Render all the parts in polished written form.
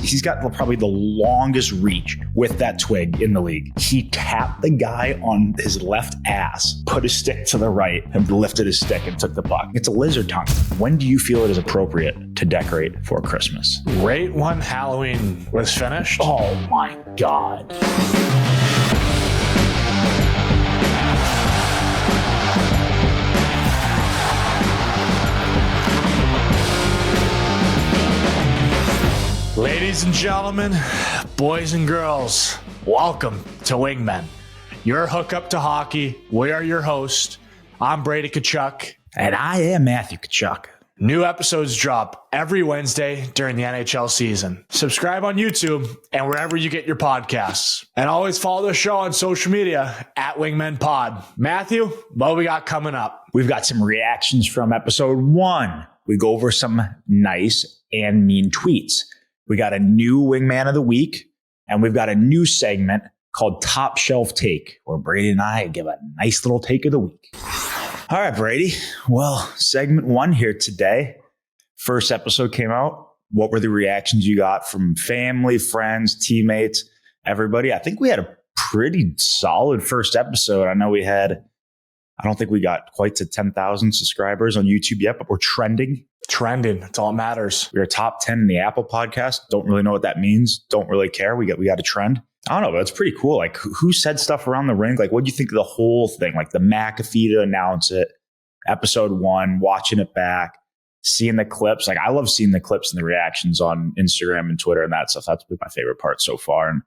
He's got probably the longest reach with that twig in the league. He tapped the guy on his left ass, put his stick to the right, and lifted his stick and took the puck. It's a lizard tongue. When do you feel it is appropriate to decorate for Christmas? Right when Halloween was finished. Oh my God. Ladies and gentlemen, boys and girls, welcome to Wingmen, your hookup to hockey. We are your host. I'm Brady Tkachuk. And I am Matthew Tkachuk. New episodes drop every Wednesday during the NHL season. Subscribe on YouTube and wherever you get your podcasts. And always follow the show on social media at Wingmen Pod. Matthew, what we got coming up? We've got some reactions from episode 1. We go over some nice and mean tweets. We got a new Wingman of the Week, and we've got a new segment called Top Shelf Take, where Brady and I give a nice little take of the week. All right, Brady. Well, segment 1 here today. First episode came out. What were the reactions you got from family, friends, teammates, everybody? I think we had a pretty solid first episode. I know I don't think we got quite to 10,000 subscribers on YouTube yet, but we're trending. That's all that matters. We're top 10 in the Apple podcast. Don't really know what that means. Don't really care. We got a trend. I don't know, but it's pretty cool. Like, who said stuff around the rink? Like, what do you think of the whole thing? Like the McAfee to announce it, episode 1, watching it back, seeing the clips. Like, I love seeing the clips and the reactions on Instagram and Twitter and that stuff. That's been my favorite part so far. And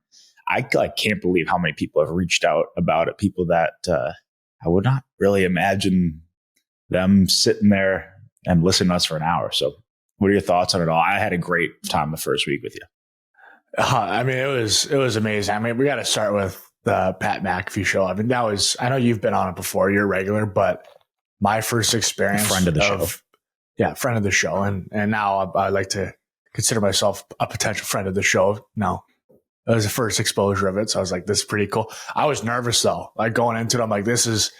I can't believe how many people have reached out about it. People that I would not really imagine them sitting there and listening to us for an hour. So what are your thoughts on it all? I had a great time the first week with you. I mean, it was amazing. I mean, we got to start with the Pat McAfee show. I mean, I know you've been on it before. You're a regular, but my first experience. Friend of the show. Yeah, friend of the show. And now I like to consider myself a potential friend of the show. Now, it was the first exposure of it. So I was like, this is pretty cool. I was nervous though. Like going into it, I'm like, this is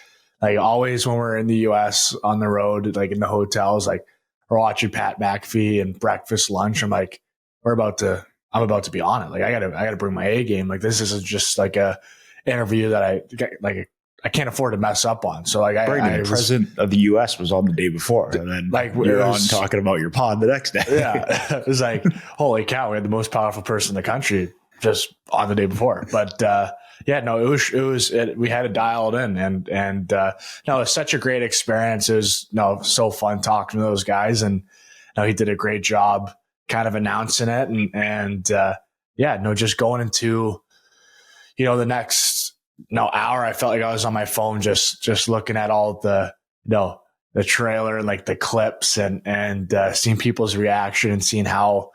like always when we're in the US on the road, like in the hotels, like we're watching Pat McAfee and breakfast, lunch. I'm like, I'm about to be on it. Like I gotta bring my A game. Like this is just like a interview that I can't afford to mess up on. So like the president of the US was on the day before, and then like you're on talking about your pod the next day. Yeah, it was like, holy cow, we had the most powerful person in the country just on the day before. But we had to dial it in, and no, it was such a great experience. It was so fun talking to those guys, and he did a great job kind of announcing it, and just going into the next hour. I felt like I was on my phone just looking at all the the trailer and like the clips and seeing people's reaction and seeing how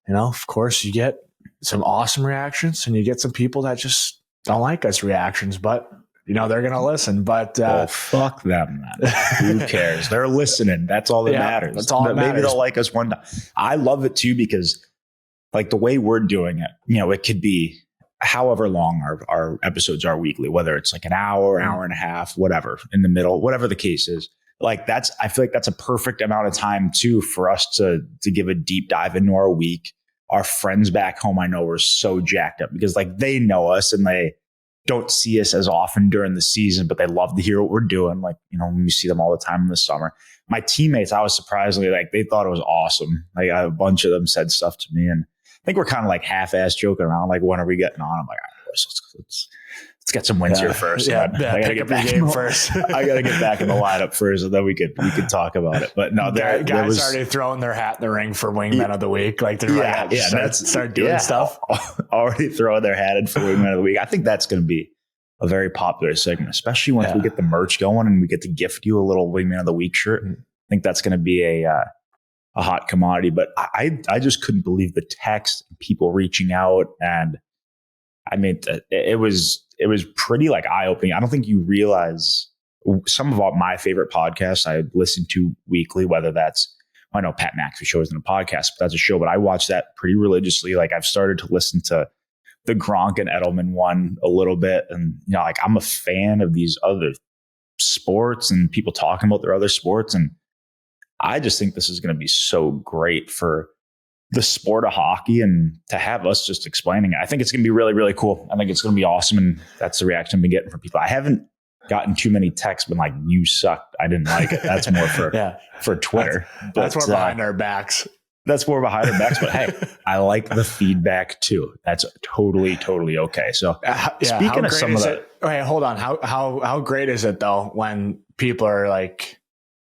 of course you get some awesome reactions and you get some people that just don't like us reactions, but they're going to listen, but fuck them, man. Who cares? They're listening. That's all that matters. That's all that matters. Maybe they'll like us one time. I love it too, because like the way we're doing it, it could be however long our episodes are weekly, whether it's like an hour and a half, whatever, in the middle, whatever the case is. Like I feel like that's a perfect amount of time too for us to give a deep dive into our week. Our friends back home, I know, were so jacked up because like they know us and they don't see us as often during the season, but they love to hear what we're doing. Like, when we see them all the time in the summer. My teammates, I was surprisingly like, they thought it was awesome. Like a bunch of them said stuff to me, and I think we're kind of like half-ass joking around. Like, when are we getting on? I'm like, all right, let's get some wins here first. I gotta get back in first. I gotta get back in the lineup first, and then we could talk about it. But no, guys already throwing their hat in the ring for Wingman of the Week. Like they're start doing stuff. Already throwing their hat in for Wingman of the Week. I think that's going to be a very popular segment, especially once we get the merch going and we get to gift you a little Wingman of the Week shirt. I think that's going to be a hot commodity. But I just couldn't believe the text, people reaching out, and I mean, it was pretty like eye-opening. I don't think you realize some of my favorite podcasts I listen to weekly, whether that's, I know Pat McAfee show isn't a podcast, but that's a show, but I watch that pretty religiously. Like I've started to listen to the Gronk and Edelman one a little bit. And, like I'm a fan of these other sports and people talking about their other sports. And I just think this is going to be so great for the sport of hockey and to have us just explaining it. I think it's going to be really, really cool. I think it's going to be awesome. And that's the reaction I've been getting from people. I haven't gotten too many texts, been like, you sucked. I didn't like it. That's more for Twitter. That's more behind our backs. That's more behind our backs. But hey, I like the feedback too. That's totally, totally okay. So speaking of some of that. Okay, hold on. How great is it though when people are like,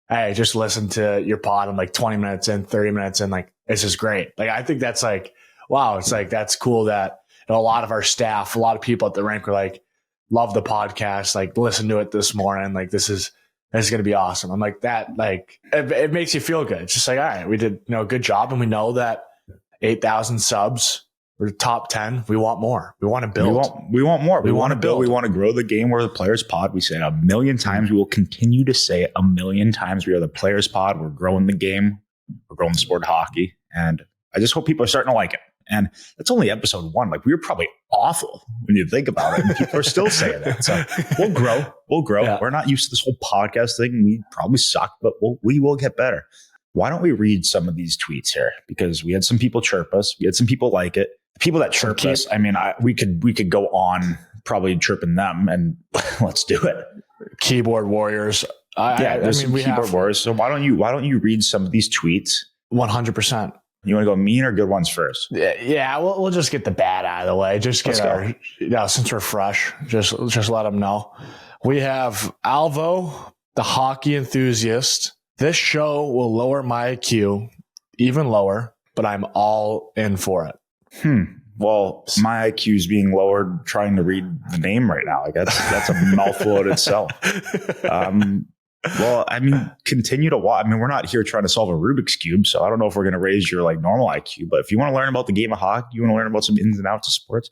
hey, just listen to your pod. I'm like 20 minutes in, 30 minutes in, like, this is great. Like, I think that's like, wow. It's like, that's cool that a lot of our staff, a lot of people at the rink were like, love the podcast, like listen to it this morning. Like, this is going to be awesome. I'm like that, like, it makes you feel good. It's just like, all right, we did, a good job. And we know that 8,000 subs, we're top 10. We want more. We want to build. We want more. We want to build. We want to grow the game. We're the Players Pod. We say it a million times. We will continue to say it a million times. We are the Players Pod. We're growing the game. We're growing the sport of hockey. And I just hope people are starting to like it. And that's only episode 1. Like, we were probably awful when you think about it. And people are still saying that. So we'll grow. We'll grow. Yeah. We're not used to this whole podcast thing. We probably suck, but we will get better. Why don't we read some of these tweets here? Because we had some people chirp us. We had some people like it. People that chirp us, I mean, we could go on probably chirping them, and let's do it. Keyboard warriors. There's some keyboard warriors. So why don't you read some of these tweets? 100%. You want to go mean or good ones first? Yeah, we'll just get the bad out of the way. Just get since we're fresh, just let them know. We have Alvo, the hockey enthusiast. This show will lower my IQ even lower, but I'm all in for it. Well, my IQ is being lowered trying to read the name right now. Like that's a mouthful in itself. Well, I mean, continue to watch. I mean, we're not here trying to solve a Rubik's Cube, so I don't know if we're going to raise your like normal IQ. But if you want to learn about the game of hockey, you want to learn about some ins and outs of sports,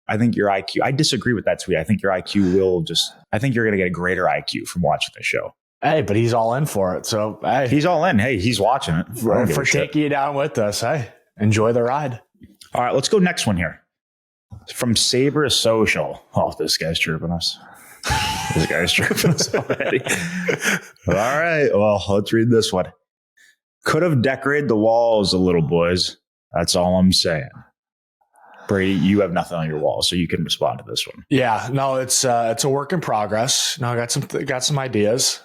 I think your IQ. I disagree with that tweet. I think your IQ will just. I think you're going to get a greater IQ from watching the show. Hey, but he's all in for it. So hey, he's all in. Hey, he's watching it for taking you down with us. Hey, enjoy the ride. All right, let's go next one here. From Saber Social. Oh, this guy's chirping us. This guy's chirping us already. All right, well, let's read this one. Could have decorated the walls a little, boys. That's all I'm saying. Brady, you have nothing on your wall, so you can respond to this one. Yeah, no, it's a work in progress. No, I got some ideas.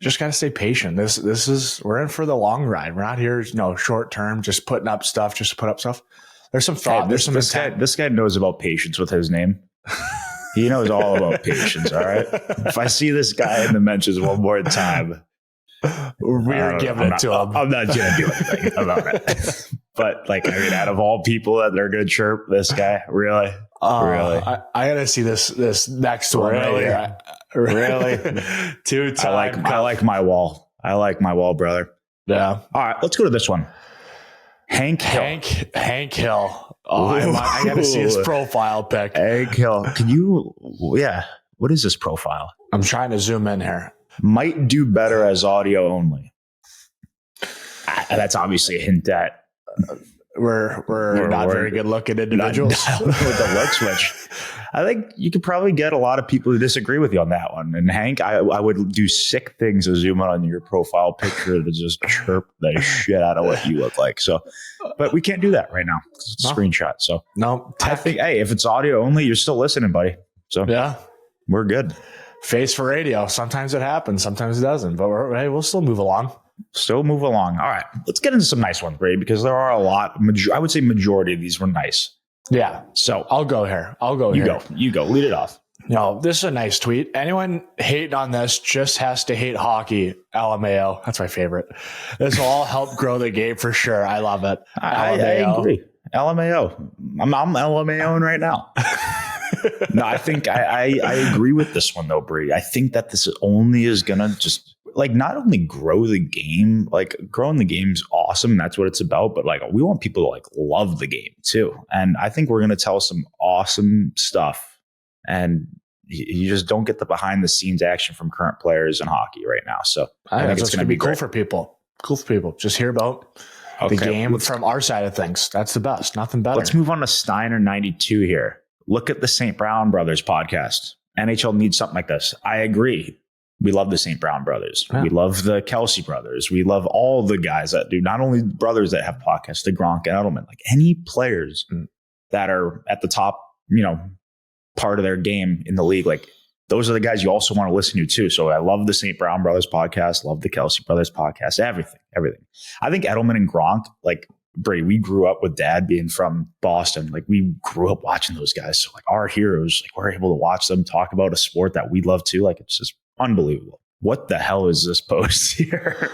Just gotta stay patient. This is we're in for the long ride. We're not here, short term, just putting up stuff, just to put up stuff. There's some thought. Hey, there's some intent. This guy knows about patience with his name. He knows all about patience. All right. If I see this guy in the mentions one more time, we're giving it to him. I'm not gonna do anything about it. But out of all people that they're gonna chirp this guy, really. I gotta see this next one. Really? 2-time. I like my wall. I like my wall, brother. Yeah. All right, let's go to this one. Hank Hill. Oh, I got to see his profile pic. Hank Hill. Can you? Yeah. What is this profile? I'm trying to zoom in here. Might do better as audio only. That's obviously a hint at we're not very good looking individuals. With the look switch. I think you could probably get a lot of people who disagree with you on that one. And Hank, I would do sick things to zoom in on your profile picture to just chirp the shit out of what you look like. So, but we can't do that right now. It's a screenshot. So no, I think, hey, if it's audio only, you're still listening, buddy. So yeah, we're good. Face for radio. Sometimes it happens. Sometimes it doesn't. But we'll still move along. All right. Let's get into some nice ones, Brady, because there are a lot. I would say majority of these were nice. Yeah. So I'll go here. You go. Lead it off. No, this is a nice tweet. Anyone hating on this just has to hate hockey. LMAO. That's my favorite. This will all help grow the game for sure. I love it. I agree. LMAO. I'm LMAOing right now. No, I think I agree with this one though, Brady. I think that this only is gonna just not only grow the game, growing the game's awesome. That's what it's about. But we want people to love the game too. And I think we're going to tell some awesome stuff. And you just don't get the behind the scenes action from current players in hockey right now. So I think it's going to be cool for people. Just hear about the game from our side of things. That's the best. Nothing better. Let's move on to Steiner 92 here. Look at the St. Brown Brothers podcast. NHL needs something like this. I agree. We love the St. Brown brothers. Yeah. We love the Kelsey brothers. We love all the guys that do, not only brothers that have podcasts, the Gronk and Edelman, like any players that are at the top, part of their game in the league. Like those are the guys you also want to listen to too. So I love the St. Brown brothers podcast, love the Kelsey brothers podcast, everything. I think Edelman and Gronk, like Brady, we grew up with Dad being from Boston. Like we grew up watching those guys. So like our heroes, like we're able to watch them talk about a sport that we love too. Like it's just unbelievable. What the hell is this post here?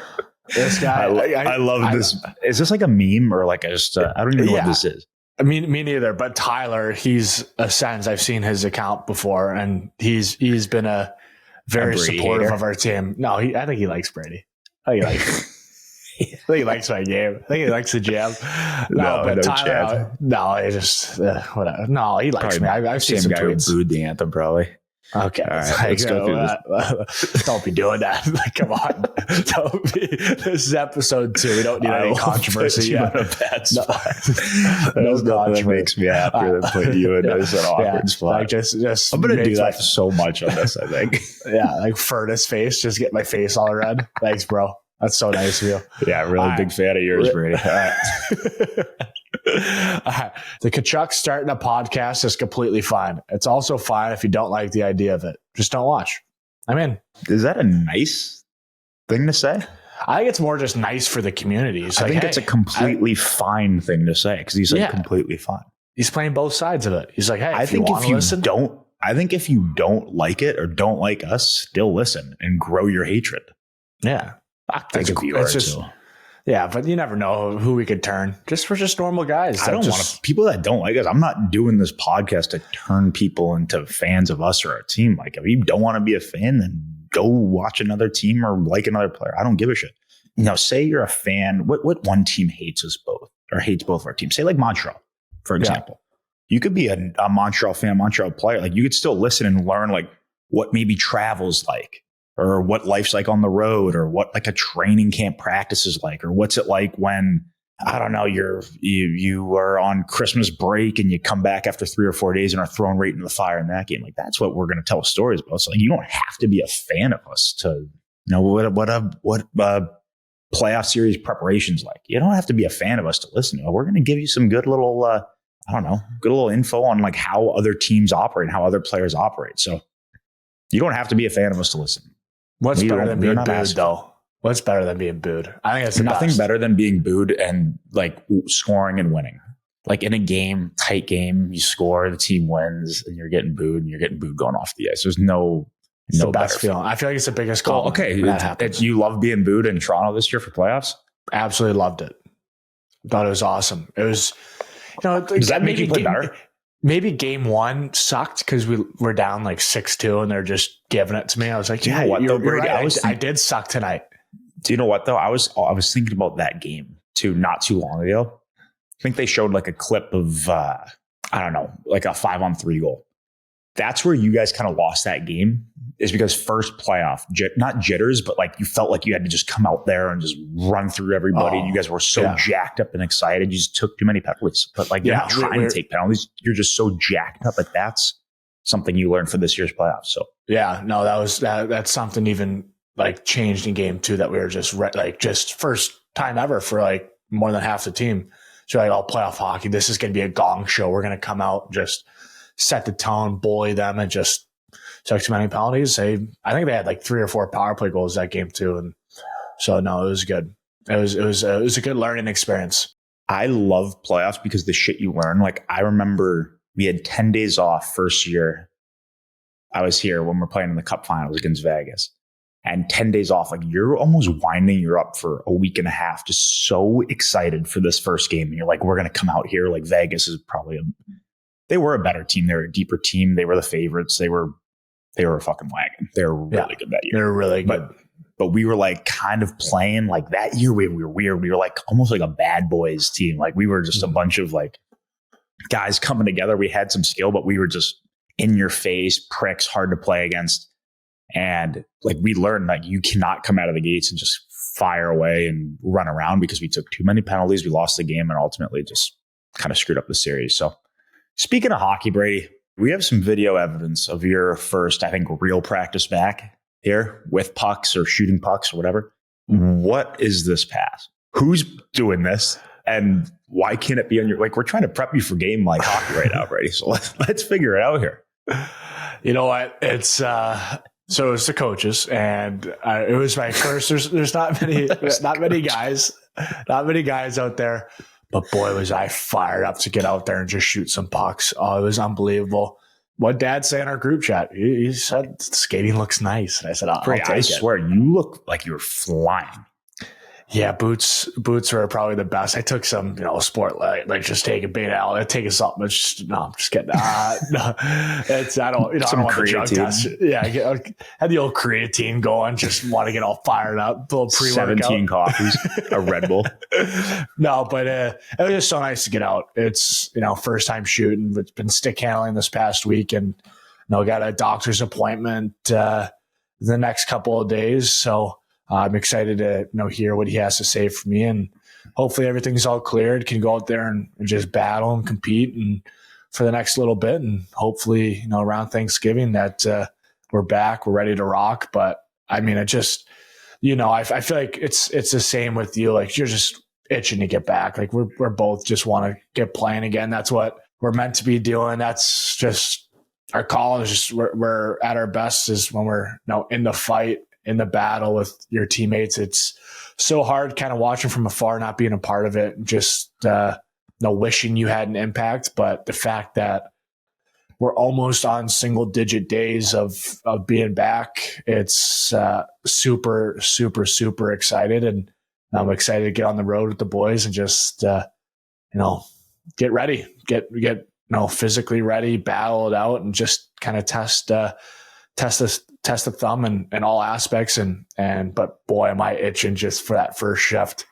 This guy, I love this. Is this like a meme or like I don't even know what this is. I mean, me neither. But Tyler, he's a Sens. I've seen his account before, and he's been a very supportive of our team. No, I think he likes Brady. I think he likes my game. I think he likes the jam. No, Tyler, he just whatever. No, he likes me. I've seen some tweets. Who booed the anthem, probably. Okay, all right, let's go through this. Don't be doing that. Like, come on, this is episode 2. We don't need any controversy. You in a bad spot. No controversy makes me happier than putting you in an awkward spot. Like just I'm gonna do that so much on this. I think. Yeah, like furnace face. Just get my face all red. Thanks, bro. That's so nice of you. Yeah, really big fan of yours, Brady. All right. The Tkachuk starting a podcast is completely fine. It's also fine if you don't like the idea of it. Just don't watch. I'm in. Is that a nice thing to say? I think it's more just nice for the community. I think it's a completely fine thing to say because he's like completely fine. He's playing both sides of it. He's like, hey, I think if you don't like it or don't like us, still listen and grow your hatred. Yeah. That's cool. Yeah, but you never know who we could turn. We're just normal guys. I don't want to people that don't like us. I'm not doing this podcast to turn people into fans of us or our team. Like if you don't want to be a fan, then go watch another team or like another player. I don't give a shit. Say you're a fan. What one team hates us both or hates both of our teams? Say like Montreal, for example. You could be a Montreal fan, Montreal player. Like you could still listen and learn like what maybe travel's like. Or what life's like on the road, or what like a training camp practice is like, or what's it like when, I don't know, you are on Christmas break and you come back after 3 or 4 days and are thrown right into the fire in that game. Like that's what we're going to tell stories about. So like, you don't have to be a fan of us to know what a playoff series preparation's like. You don't have to be a fan of us to listen to it. We're going to give you some good little, good little info on like how other teams operate and how other players operate. So you don't have to be a fan of us to listen. What's better than being booed, though? What's better than being booed? I think it's nothing better than being booed and like scoring and winning. Like in a game, tight game, you score, the team wins, and you're getting booed going off the ice. There's no best feeling. I feel like it's the biggest call. Okay, you love being booed in Toronto this year for playoffs? Absolutely loved it. Thought it was awesome. It was, does that make you play better? Maybe game 1 sucked because we were down like 6-2 and they're just giving it to me. I was like, you're right. I did suck tonight. Do you know what though? I was thinking about that game too, not too long ago. I think they showed like a clip of, like a 5-on-3 goal. That's where you guys kind of lost that game is because first playoff, not jitters, but like you felt like you had to just come out there and just run through everybody. And you guys were so jacked up and excited. You just took too many penalties. But like you're not trying to take penalties. You're just so jacked up. But that's something you learned for this year's playoffs. So that's something even like changed in game 2 that we were just first time ever for like more than half the team. So like playoff hockey, this is going to be a gong show. We're going to come out, just set the tone, bully them, and just took too many penalties. I think they had like 3 or 4 power play goals that game too. And so no, it was good. It was a good learning experience. I love playoffs because the shit you learn. Like I remember we had 10 days off first year. I was here when we're playing in the cup finals against Vegas. And 10 days off, like you're almost winding you up for a week and a half, just so excited for this first game. And you're like, we're going to come out here. Like Vegas is probably they were a better team. They were a deeper team. They were the favorites. They were a fucking wagon. They were really good that year. They were really good. But we were like kind of playing like that year. We were weird. We were like almost like a bad boys team. Like we were just a bunch of like guys coming together. We had some skill, but we were just in your face pricks, hard to play against. And like we learned like you cannot come out of the gates and just fire away and run around because we took too many penalties. We lost the game and ultimately just kind of screwed up the series. So speaking of hockey, Brady, we have some video evidence of your first, I think, real practice back here with pucks or shooting pucks or whatever. What is this pass? Who's doing this? And why can't it be on your, like, we're trying to prep you for game like hockey right now, Brady. So let's figure it out here. You know what? It's, so it's the coaches, and it was my first. There's not many guys out there, but boy, was I fired up to get out there and just shoot some pucks. Oh, it was unbelievable. What Dad say in our group chat? He said skating looks nice, and I said, I swear, you look like you were flying. Yeah, boots were probably the best. I took some, sport like just take a beta out. I take something. I'm just kidding. No, it's I don't want the drug test. Yeah, I had the old creatine going. Just want to get all fired up. A little pre-workout. 17 coffees, a Red Bull. No, but it was just so nice to get out. It's first time shooting. It's been stick handling this past week, and got a doctor's appointment the next couple of days. So. I'm excited to hear what he has to say for me, and hopefully everything's all cleared. Can go out there and just battle and compete and for the next little bit, and hopefully around Thanksgiving that we're back, we're ready to rock. But I mean, I just I feel like it's the same with you. Like you're just itching to get back. Like we're both just want to get playing again. That's what we're meant to be doing. That's just our call. Is just we're at our best is when we're in the fight. In the battle with your teammates. It's so hard kind of watching from afar, not being a part of it, just wishing you had an impact. But the fact that we're almost on single digit days of being back, it's super, super, super excited. And I'm excited to get on the road with the boys and just, get ready, get physically ready, battle it out, and just kind of test the thumb in all aspects. But boy, am I itching just for that first shift.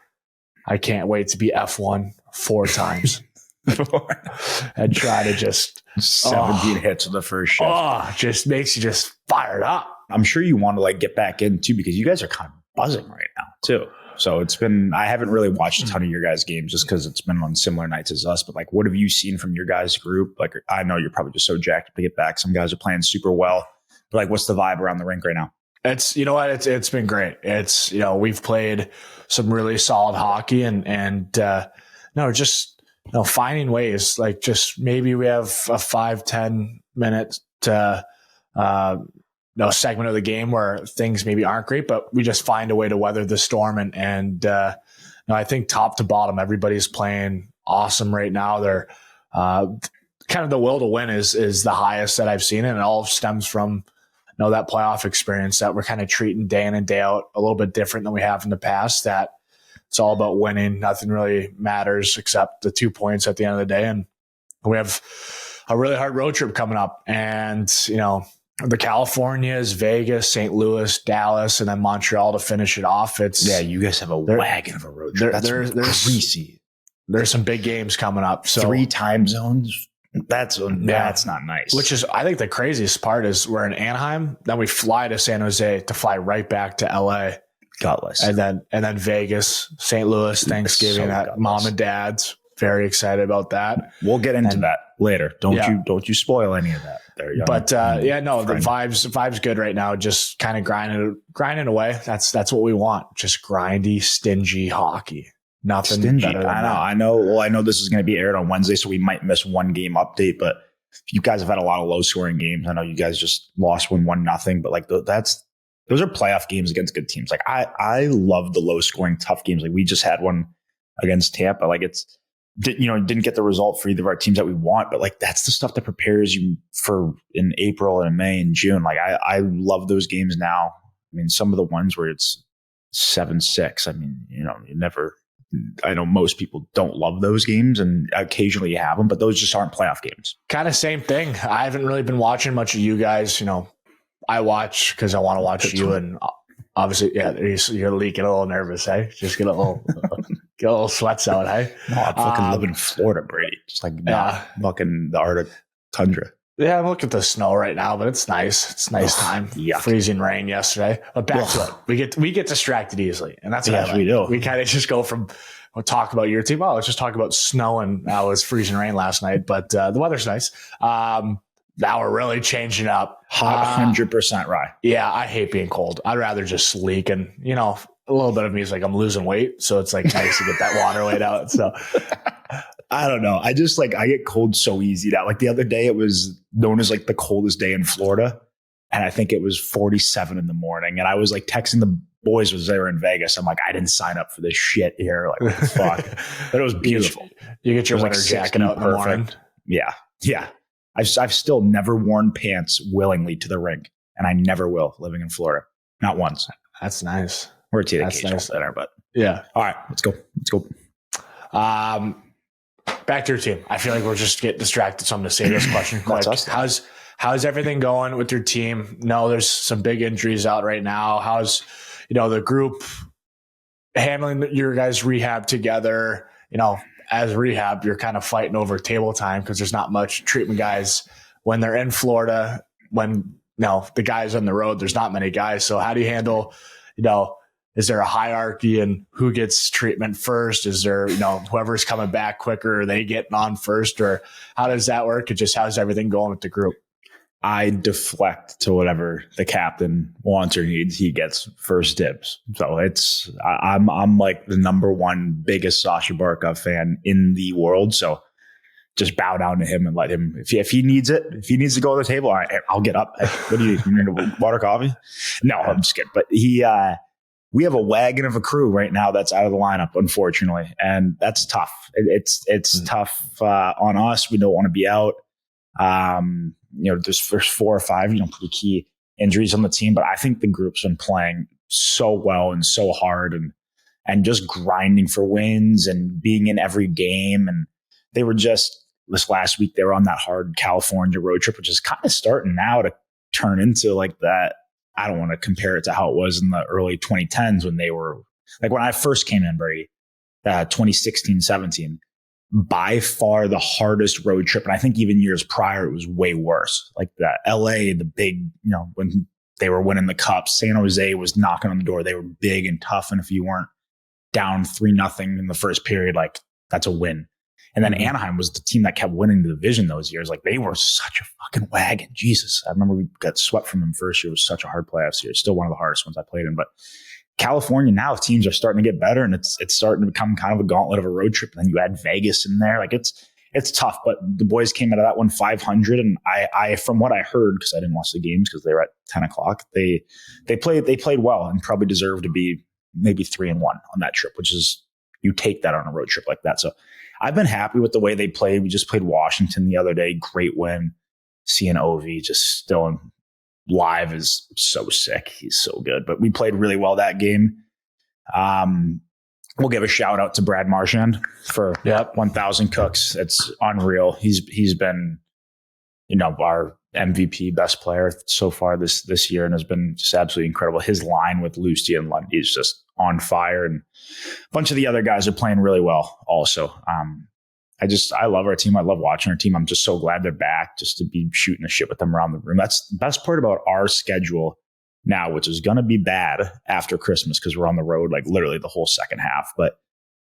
I can't wait to be F1 4 times and try to just 17 hits on the first shift. Just makes you just fired up. I'm sure you want to get back in too, because you guys are kind of buzzing right now too. So I haven't really watched a ton of your guys' games just because it's been on similar nights as us. But what have you seen from your guys' group? I know you're probably just so jacked up to get back. Some guys are playing super well. But what's the vibe around the rink right now? It's it's been great. It's we've played some really solid hockey and just finding ways, just maybe we have a 5-10 minute segment of the game where things maybe aren't great, but we just find a way to weather the storm. And I think top to bottom, everybody's playing awesome right now. They're kind of the will to win is the highest that I've seen, and it all stems from that playoff experience that we're kind of treating day in and day out a little bit different than we have in the past, that it's all about winning. Nothing really matters except the 2 points at the end of the day. And we have a really hard road trip coming up, and the Californias, Vegas, St. Louis, Dallas, and then Montreal to finish it off. You guys have a wagon of a road trip. There's greasy. There's some big games coming up. So 3 time zones. That's not nice. Which is, I think, the craziest part is we're in Anaheim, then we fly to San Jose to fly right back to LA. Gutless. And then Vegas, St. Louis, Thanksgiving at Mom and Dad's. Very excited about that. We'll get into that later. Don't you spoil any of that there, young. But the vibe's good right now. Just kind of grinding away. That's what we want. Just grindy, stingy hockey. Nothing stingy. Better than I know. Well, I know this is going to be aired on Wednesday, so we might miss one game update. But you guys have had a lot of low scoring games. I know you guys just lost 1-0, but those are playoff games against good teams. I love the low scoring tough games. We just had one against Tampa. Didn't get the result for either of our teams that we want, but that's the stuff that prepares you for in April and May and June. I love those games now. I mean, some of the ones where it's 7-6. I mean, you never. I know most people don't love those games, and occasionally you have them, but those just aren't playoff games. Kind of same thing. I haven't really been watching much of you guys. I watch because I want to watch you, and obviously, you're leaking a little nervous, hey? Just get a little sweats out, hey? No, I fucking live in Florida, Brady. Just fucking the Arctic tundra. Yeah, I'm looking at the snow right now, but it's nice. It's nice time. Yuck. Freezing rain yesterday. But back to it. We get distracted easily, and that's what we do. We kind of just go from we'll talk about your team. Oh, let's just talk about snow, and it was freezing rain last night, but the weather's nice. Now we're really changing up. Hot 100% rye. Yeah, I hate being cold. I'd rather just sleek. And, you know, a little bit of me is like I'm losing weight. So it's like nice to get that water weight out. So I don't know. I just like, I get cold so easy now. Like the other day, it was known as like the coldest day in Florida. And I think it was 47 in the morning. And I was like texting the boys as they were in Vegas. I'm like, I didn't sign up for this shit here. Like, what the fuck? But it was beautiful. You get your winter jacket out in the morning. Yeah. Yeah. I've still never worn pants willingly to the rink. And I never will living in Florida. Not once. That's nice. We're a occasional dinner, but yeah. All right, let's go. Let's go. Back to your team. I feel like we're just getting distracted. So I'm going to say this question quick. How's everything going with your team? No, there's some big injuries out right now. How's, you know, the group handling your guys' rehab together? You know, as rehab, you're kind of fighting over table time because there's not much treatment guys when they're in Florida. When, you know, the guys on the road, there's not many guys. So how do you handle, you know, is there a hierarchy in who gets treatment first? Is there, you know, whoever's coming back quicker, are they getting on first? Or how does that work? And just how's everything going with the group? I deflect to whatever the captain wants or needs. He gets first dibs. So I'm like the number one biggest Sasha Barkov fan in the world. So just bow down to him and let him, if he needs it, if he needs to go to the table, all right, I'll get up. Hey, what do you need? Water, coffee? No, I'm just kidding. But we have a wagon of a crew right now that's out of the lineup, unfortunately. And that's tough. It's tough on us. We don't want to be out. You know, there's 4 or 5, you know, pretty key injuries on the team, but I think the group's been playing so well and so hard and just grinding for wins and being in every game. And they were just this last week, they were on that hard California road trip, which is kind of starting now to turn into like that. I don't want to compare it to how it was in the early 2010s when they were like, when I first came in, Brady, 2016, 17, by far the hardest road trip. And I think even years prior, it was way worse. Like the LA, the big, you know, when they were winning the cups, San Jose was knocking on the door. They were big and tough. And if you weren't down 3-0 in the first period, like that's a win. And then Anaheim was the team that kept winning the division those years. Like they were such a fucking wagon. Jesus. I remember we got swept from them first year. It was such a hard playoffs year. It's still one of the hardest ones I played in, but California now teams are starting to get better and it's starting to become kind of a gauntlet of a road trip. And then you add Vegas in there. Like it's tough, but the boys came out of that one 500. And I from what I heard, because I didn't watch the games because they were at 10 o'clock, they played well and probably deserve to be maybe 3-1 on that trip, which is, you take that on a road trip like that. So I've been happy with the way they played. We just played Washington the other day. Great win. Seeing Ovi just still in live is so sick. He's so good. But we played really well that game. We'll give a shout out to Brad Marchand for 1,000 cooks. It's unreal. He's been, you know, our MVP, best player so far this year, and has been just absolutely incredible. His line with Lucy and Lundy is just on fire, and a bunch of the other guys are playing really well also. I love our team. I love watching our team. I'm just so glad they're back, just to be shooting the shit with them around the room. That's the best part about our schedule now, which is going to be bad after Christmas because we're on the road like literally the whole second half. But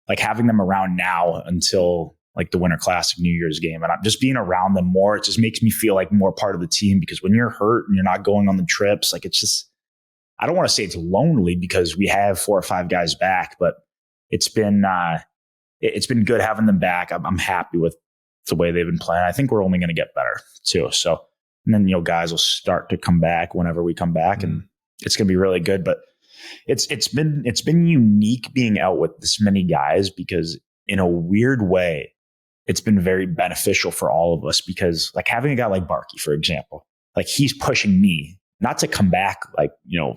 like having them around now until like the Winter Classic, New Year's game, and I'm just being around them more, it just makes me feel like more part of the team, because when you're hurt and you're not going on the trips, like it's just, I don't want to say it's lonely because we have 4 or 5 guys back, but it's been good having them back. I'm happy with the way they've been playing. I think we're only going to get better too. So, and then, you know, guys will start to come back whenever we come back, and it's going to be really good. But it's been unique being out with this many guys, because in a weird way, it's been very beneficial for all of us, because like having a guy like Barkey, for example, like he's pushing me not to come back, like, you know,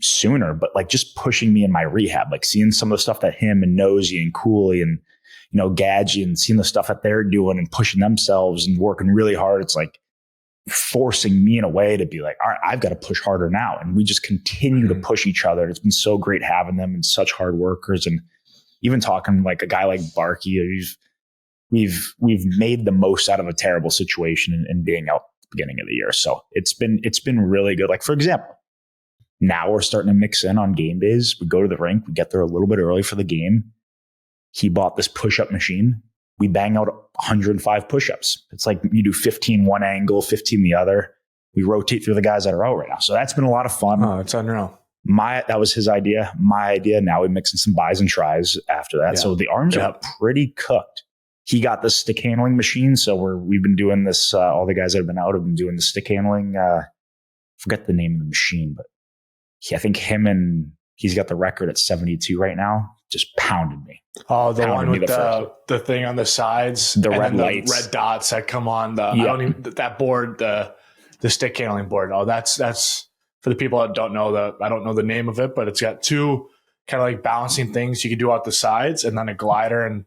sooner, but like just pushing me in my rehab, like seeing some of the stuff that him and Nosy and Cooley and, you know, Gadgy, and seeing the stuff that they're doing and pushing themselves and working really hard. It's like forcing me in a way to be like, all right, I've got to push harder now. And we just continue to push each other. It's been so great having them, and such hard workers. And even talking like a guy like Barkey, we've made the most out of a terrible situation and being out at the beginning of the year. So it's been really good. Like, for example, now we're starting to mix in on game days. We go to the rink, we get there a little bit early for the game. He bought this push-up machine. we bang out 105 push-ups. It's like you do 15 one angle, 15 the other. We rotate through the guys that are out right now. So that's been a lot of fun. Oh, it's unreal. That was his idea. My idea. Now we mix in some buys and tries after that. Yeah. So the arms are pretty cooked. He got the stick handling machine. So we've been doing this. All the guys that have been out have been doing the stick handling. Forget the name of the machine, but I think he's got the record at 72 right now. Just pounded me. Oh, the one with the thing on the sides, the red lights, red dots that come on that board, the stick handling board. Oh, that's for the people that don't know I don't know the name of it, but it's got two kind of like balancing things you can do out the sides, and then a glider, and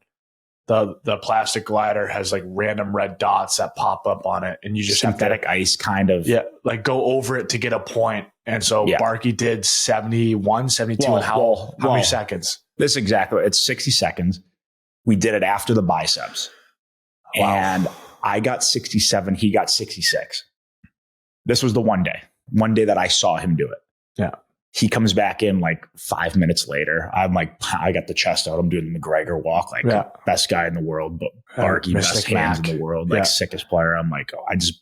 the plastic glider has like random red dots that pop up on it, and you just synthetic ice kind of like go over it to get a point. And so Barky did 71, 72 in how many seconds? This exactly. It's 60 seconds. We did it after the biceps. Wow. And I got 67. He got 66. This was the one day that I saw him do it. Yeah. He comes back in like 5 minutes later. I'm like, I got the chest out. I'm doing the McGregor walk, like best guy in the world, but Barky, best hands in the world, like sickest player. I'm like, I just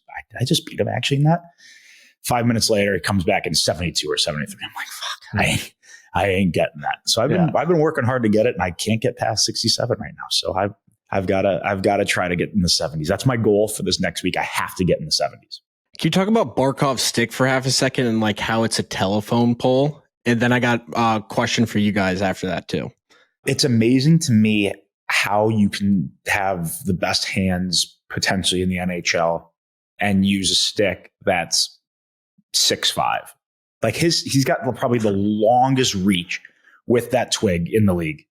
beat him actually in that. 5 minutes later, he comes back in 72 or 73. I'm like, fuck, I ain't getting that. So I've been working hard to get it, and I can't get past 67 right now. So I've got to try to get in the 70s. That's my goal for this next week. I have to get in the 70s. Can you talk about Barkov's stick for half a second and like how it's a telephone pole? And then I got a question for you guys after that too. It's amazing to me how you can have the best hands potentially in the NHL and use a stick that's 6'5". Like he's got probably the longest reach with that twig in the league.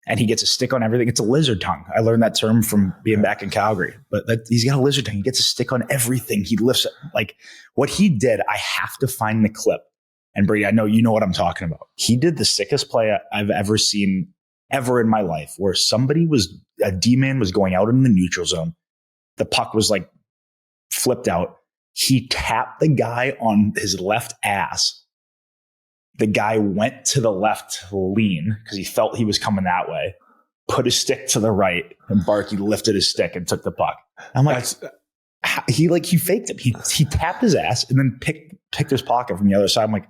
And he gets a stick on everything. It's a lizard tongue. I learned that term from being back in Calgary. But he's got a lizard tongue. He gets a stick on everything. He lifts it. Like what he did, I have to find the clip. And Brady, I know you know what I'm talking about. He did the sickest play I've ever seen ever in my life, where a D-man was going out in the neutral zone. The puck was like flipped out. He tapped the guy on his left ass. The guy went to the left to lean because he felt he was coming that way, put his stick to the right, and Barky lifted his stick and took the puck. I'm like, he faked it. He tapped his ass and then picked his pocket from the other side. I'm like,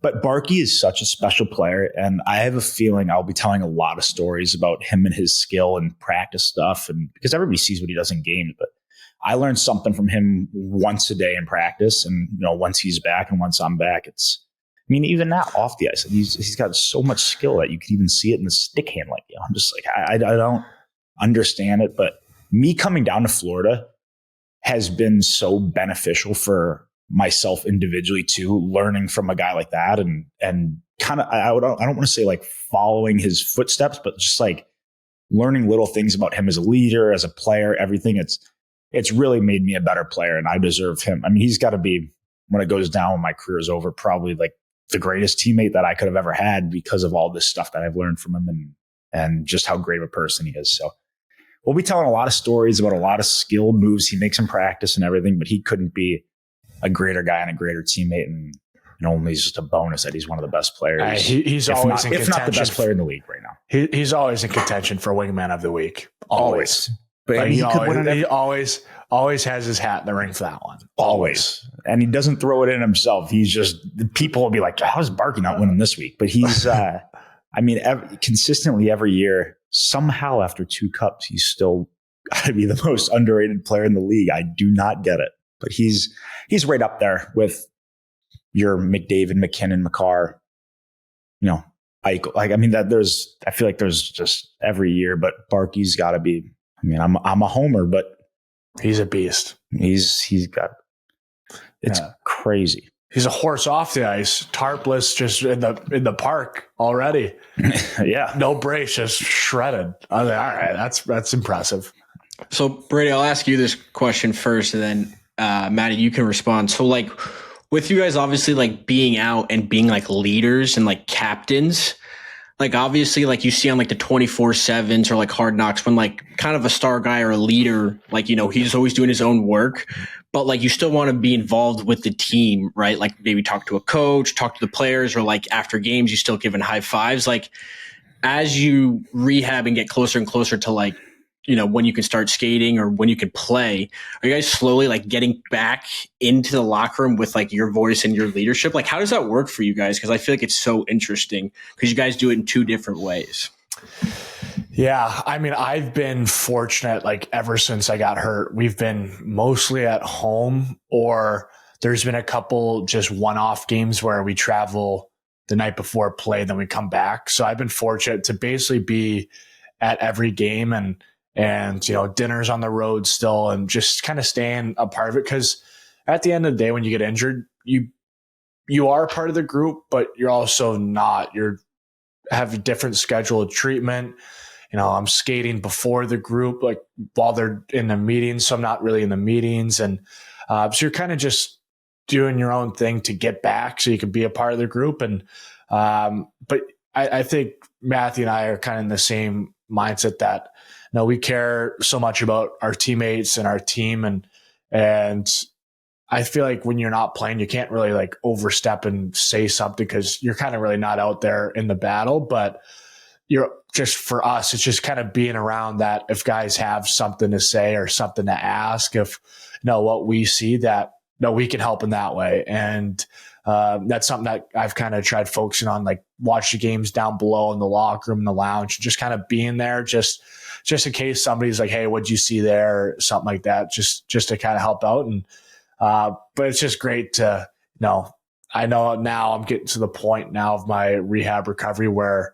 but Barky is such a special player, and I have a feeling I'll be telling a lot of stories about him and his skill and practice stuff, and because everybody sees what he does in games, but I learned something from him once a day in practice, and once he's back and once I'm back, even now off the ice, he's got so much skill that you could even see it in the stick handling. I'm just like, I don't understand it, but me coming down to Florida has been so beneficial for myself individually too, learning from a guy like that and kind of, I don't want to say like following his footsteps, but just like learning little things about him as a leader, as a player, everything. It's really made me a better player, and I deserve him. I mean, he's got to be, when it goes down, when my career is over, probably like the greatest teammate that I could have ever had because of all this stuff that I've learned from him and just how great of a person he is. So we'll be telling a lot of stories about a lot of skilled moves he makes in practice and everything, but he couldn't be a greater guy and a greater teammate. And only just a bonus that he's one of the best players. He's always in contention. If not the best player in the league right now. He's always in contention for Wingman of the Week. Always. But like he always has his hat in the ring for that one. Always. And he doesn't throw it in himself. He's just, people will be like, how's Barky not winning this week? But he's, consistently every year, somehow after 2 cups, he's still got to be the most underrated player in the league. I do not get it. But he's right up there with your McDavid, McKinnon, McCarr, Eichel. I feel like there's just every year, but Barky's got to be. I'm a homer, but he's a beast. He's got, it's crazy. He's a horse off the ice, tarpless, just in the park already. Yeah, no brace, just shredded. I was like, all right, that's impressive. So Brady, I'll ask you this question first, and then Matty, you can respond. So like, with you guys obviously like being out and being like leaders and like captains. Like obviously like you see on like the 24/7s or like Hard Knocks when like kind of a star guy or a leader, like, he's always doing his own work, but like you still want to be involved with the team, right? Like maybe talk to a coach, talk to the players, or like after games, you still giving high fives. Like as you rehab and get closer and closer to like when you can start skating or when you can play, are you guys slowly like getting back into the locker room with like your voice and your leadership? Like, how does that work for you guys? Because I feel like it's so interesting because you guys do it in two different ways. Yeah. I mean, I've been fortunate, like ever since I got hurt, we've been mostly at home, or there's been a couple just one-off games where we travel the night before play, then we come back. So I've been fortunate to basically be at every game and dinners on the road still, and just kind of staying a part of it. Cause at the end of the day, when you get injured, you are part of the group, but you're also not. You have a different scheduled treatment. I'm skating before the group, like while they're in the meetings. So I'm not really in the meetings. And so you're kind of just doing your own thing to get back so you can be a part of the group. And, but I think Matthew and I are kind of in the same mindset that, we care so much about our teammates and our team. And I feel like when you're not playing, you can't really like overstep and say something because you're kind of really not out there in the battle. But you're just, for us, it's just kind of being around that if guys have something to say or something to ask, if what we see that, we can help in that way. And that's something that I've kind of tried focusing on, like watch the games down below in the locker room, in the lounge, just kind of being there just in case somebody's like, hey, what'd you see there? Something like that, just to kind of help out. And, but it's just great to I know now I'm getting to the point now of my rehab recovery where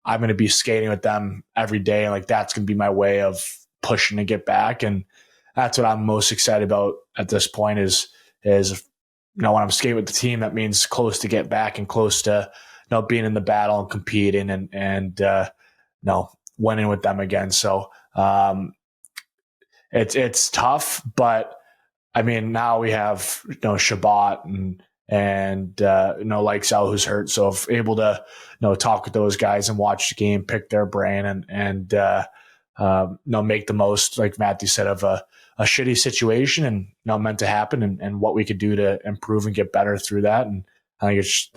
I'm going to be skating with them every day. And like, that's going to be my way of pushing to get back. And that's what I'm most excited about at this point is when I'm skating with the team, that means close to get back and close to, being in the battle and competing and winning with them again. So, it's tough, but I mean, now we have, Shabbat and like Sal, who's hurt. So if able to, talk with those guys and watch the game, pick their brain and make the most, like Matthew said, of a shitty situation and, meant to happen and what we could do to improve and get better through that. And I think it's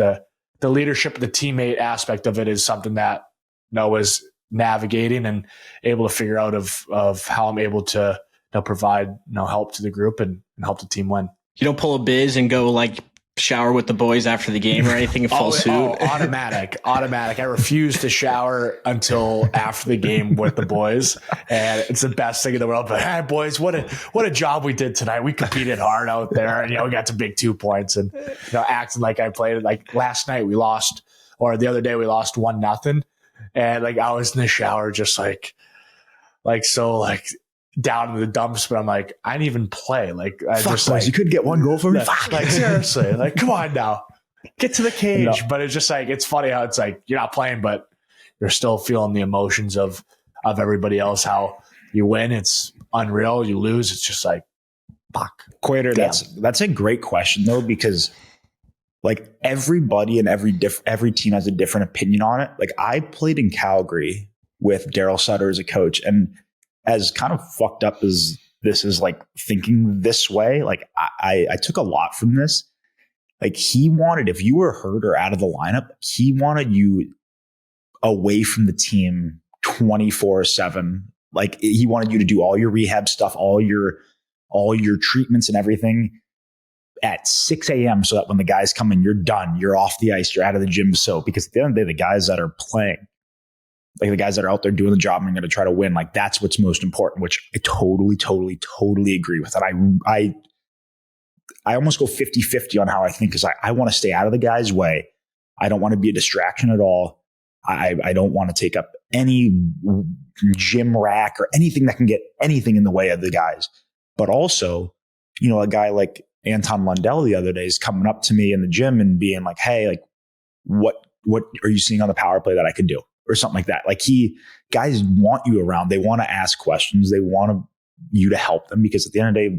the leadership, the teammate aspect of it is something that, is navigating and able to figure out of how I'm able to provide help to the group and help the team win. You don't pull a biz and go like shower with the boys after the game or anything in full suit? Automatic. I refuse to shower until after the game with the boys. And it's the best thing in the world. But hey, boys, what a job we did tonight. We competed hard out there and, we got some big 2 points and, acting like I played. Like last night we lost, or the other day we lost 1-0. And like, I was in the shower, just like down in the dumps, but I'm like, I didn't even play. Like, I Fuck, just boys, you couldn't get one goal for me. Like seriously, like, come on now, get to the cage. But it's just like, it's funny how it's like, you're not playing, but you're still feeling the emotions of everybody else. How you win, it's unreal. You lose, it's just like, fuck. Quater, that's a great question though, because like everybody and every team has a different opinion on it. Like I played in Calgary with Daryl Sutter as a coach, and as kind of fucked up as this is, like thinking this way, like I took a lot from this. Like he wanted, if you were hurt or out of the lineup, he wanted you away from the team 24/7. Like he wanted you to do all your rehab stuff, all your treatments and everything at 6 a.m. so that when the guys come in, you're done. You're off the ice. You're out of the gym. So because at the end of the day, the guys that are playing, like the guys that are out there doing the job and are going to try to win, like that's what's most important, which I totally agree with. And I almost go 50-50 on how I think, because I want to stay out of the guy's way. I don't want to be a distraction at all. I don't want to take up any gym rack or anything that can get anything in the way of the guys. But also, a guy like Anton Lundell the other day is coming up to me in the gym and being like, hey, like what are you seeing on the power play that I could do? Or something like that. Like guys want you around. They want to ask questions. They want you to help them, because at the end of the day,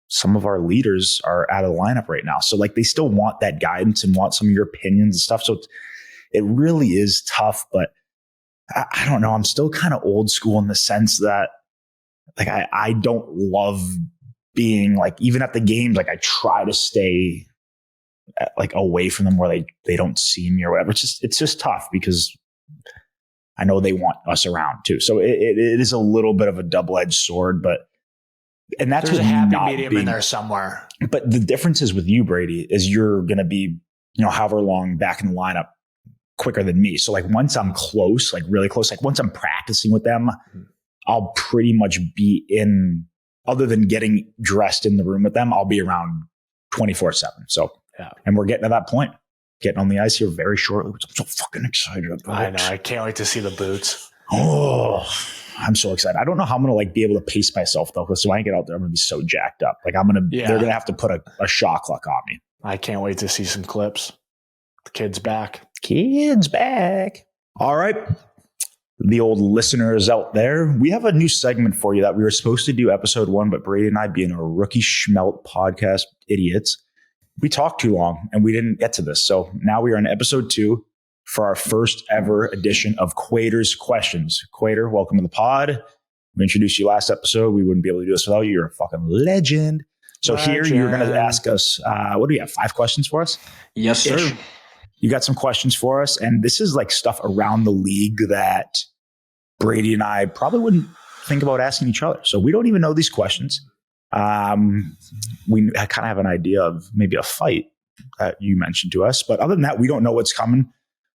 some of our leaders are out of the lineup right now. So like they still want that guidance and want some of your opinions and stuff. So it really is tough, but I don't know. I'm still kind of old school in the sense that like I don't love being like, even at the games, like I try to stay like away from them where they don't see me or whatever. It's just tough because I know they want us around too. So it is a little bit of a double-edged sword, and that's there's what a happy medium in there somewhere. But the difference is with you, Brady, is you're going to be, however long back in the lineup quicker than me. So like once I'm close, like really close, like once I'm practicing with them, I'll pretty much be in, other than getting dressed in the room with them, I'll be around 24/7. So, and we're getting to that point, getting on the ice here very shortly, which I'm so fucking excited about. I know. I can't wait to see the boots. Oh, I'm so excited. I don't know how I'm going to like be able to pace myself though. Because when I get out there, I'm going to be so jacked up. Like they're going to have to put a shot clock on me. I can't wait to see some clips. The kid's back. Kids back. All right. The old listeners out there, we have a new segment for you that we were supposed to do episode 1, but Brady and I, being a rookie schmelt podcast idiots, we talked too long and we didn't get to this. So now we are on episode 2 for our first ever edition of Quater's Questions. Quater, welcome to the pod. We introduced you last episode. We wouldn't be able to do this without you. You're a fucking legend. So here you're going to ask us, what do you have, 5 questions for us? Yes, sir. Ish. You got some questions for us, and this is like stuff around the league that Brady and I probably wouldn't think about asking each other. So we don't even know these questions. We kind of have an idea of maybe a fight that you mentioned to us, but other than that, we don't know what's coming.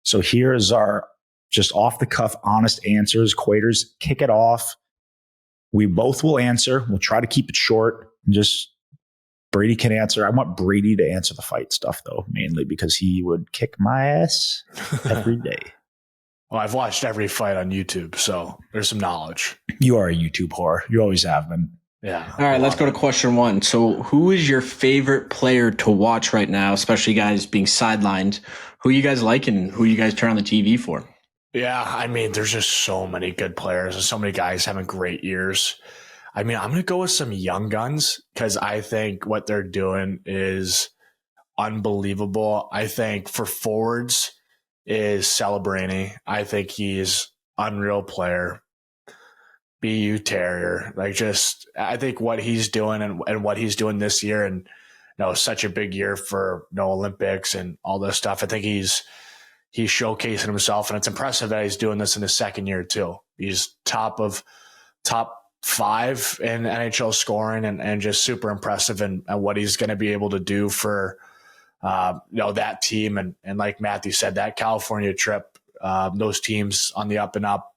So here's our just off the cuff, honest answers. Quaters, kick it off. We both will answer. We'll try to keep it short and just Brady can answer. I want Brady to answer the fight stuff, though, mainly because he would kick my ass every day. Well, I've watched every fight on YouTube, so there's some knowledge. You are a YouTube whore. You always have been. Yeah. All right, let's go to question 1. So who is your favorite player to watch right now, especially guys being sidelined? Who you guys like and who you guys turn on the TV for? Yeah, I mean, there's just so many good players and so many guys having great years. I mean, I'm going to go with some young guns because I think what they're doing is unbelievable. I think for forwards is Celebrini. I think he's unreal player. BU Terrier. I think what he's doing and what he's doing this year and such a big year for Olympics and all this stuff. I think he's showcasing himself, and it's impressive that he's doing this in his second year too. He's top 5 in NHL scoring and just super impressive and what he's going to be able to do for that team. And like Matthew said, that California trip, those teams on the up and up,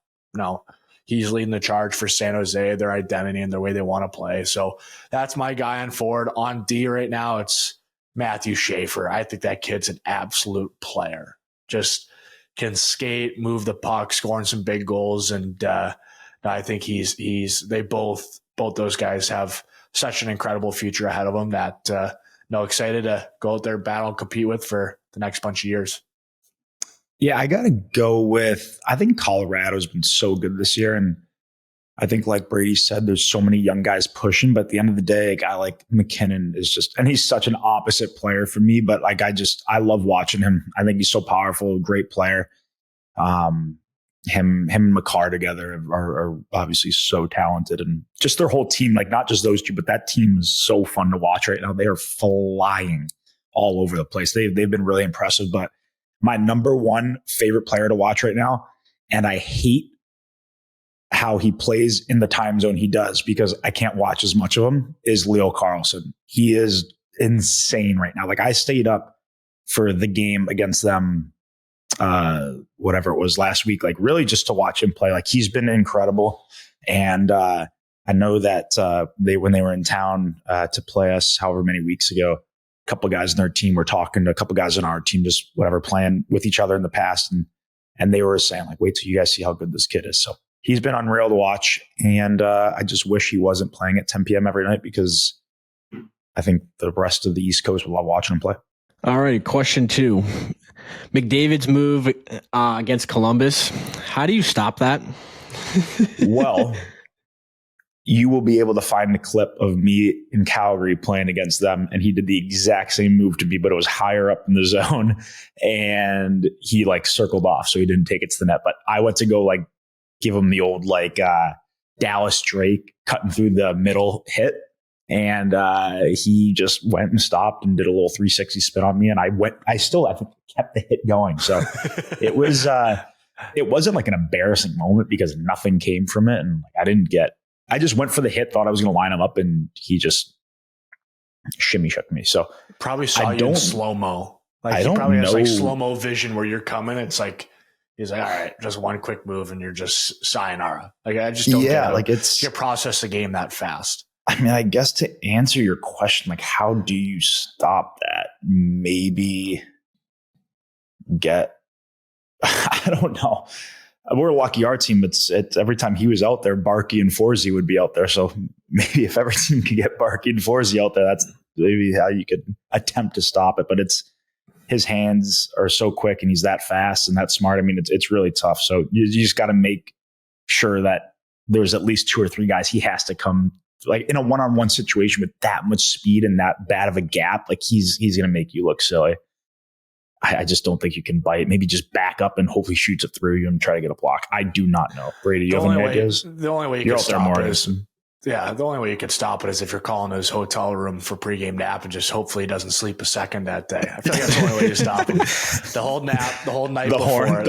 he's leading the charge for San Jose, their identity and the way they want to play. So that's my guy on forward. On D right now, it's Matthew Schaefer. I think that kid's an absolute player. Just can skate, move the puck, scoring some big goals. And I think they both those guys have such an incredible future ahead of them that excited to go out there, battle, and compete with for the next bunch of years. Yeah, I got to go with, I think Colorado's been so good this year. And I think like Brady said, there's so many young guys pushing, but at the end of the day, a guy like McKinnon is just, and he's such an opposite player for me, but like, I love watching him. I think he's so powerful, great player. Him and McCarr together are obviously so talented, and just their whole team, like not just those two, but that team is so fun to watch right now. They are flying all over the place. They've been really impressive, but my number one favorite player to watch right now, and I hate how he plays in the time zone he does because I can't watch as much of him, is Leo Carlsson. He is insane right now. Like I stayed up for the game against them, whatever it was last week, like really just to watch him play. Like he's been incredible. And I know that when they were in town to play us however many weeks ago, a couple of guys in their team were talking to a couple of guys in our team, just whatever, playing with each other in the past. And they were saying like, wait till you guys see how good this kid is. So he's been unreal to watch. And I just wish he wasn't playing at 10 p.m. every night because I think the rest of the East Coast will love watching him play. All right. Question 2, McDavid's move against Columbus. How do you stop that? Well, you will be able to find the clip of me in Calgary playing against them. And he did the exact same move to me, but it was higher up in the zone and he like circled off. So he didn't take it to the net, but I went to go like give him the old like Dallas Drake cutting through the middle hit. And he just went and stopped and did a little 360 spin on me. And I think kept the hit going. So it was it wasn't like an embarrassing moment because nothing came from it. And like, I just went for the hit, thought I was going to line him up, and he just shimmy shook me. So probably saw you in slow-mo. Like I he don't probably has know. like slow-mo vision where you're coming. It's like, he's like, all right, just one quick move and you're just sayonara. Like I just don't get like it's you process the game that fast. I mean, I guess to answer your question, like how do you stop that? Maybe get I don't know. We're lucky our team. It's every time he was out there, Barkey and Forsey would be out there. So maybe if every team could get Barkey and Forsey out there, that's maybe how you could attempt to stop it. But his hands are so quick and he's that fast and that smart. I mean, it's really tough. So you just got to make sure that there's at least 2 or 3 guys. He has to come like in a one-on-one situation with that much speed and that bad of a gap. Like he's going to make you look silly. I just don't think you can bite. Maybe just back up and hopefully shoots it through you and try to get a block. I do not know. Brady, you have any ideas? The only way you can stop it is, the only way you could stop it is if you're calling his hotel room for pregame nap and just hopefully he doesn't sleep a second that day. I feel like that's the only way to stop him. The whole nap, the whole night before.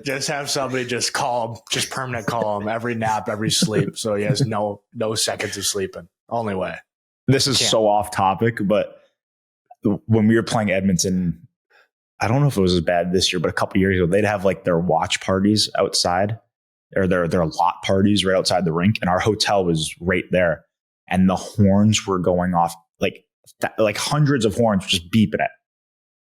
Just have somebody just call him, just permanent call him every nap, every sleep. So he has no seconds of sleeping. Only way. This is so off topic, but when we were playing Edmonton, I don't know if it was as bad this year, but a couple of years ago, they'd have like their watch parties outside or their lot parties right outside the rink. And our hotel was right there. And the horns were going off like hundreds of horns just beeping it.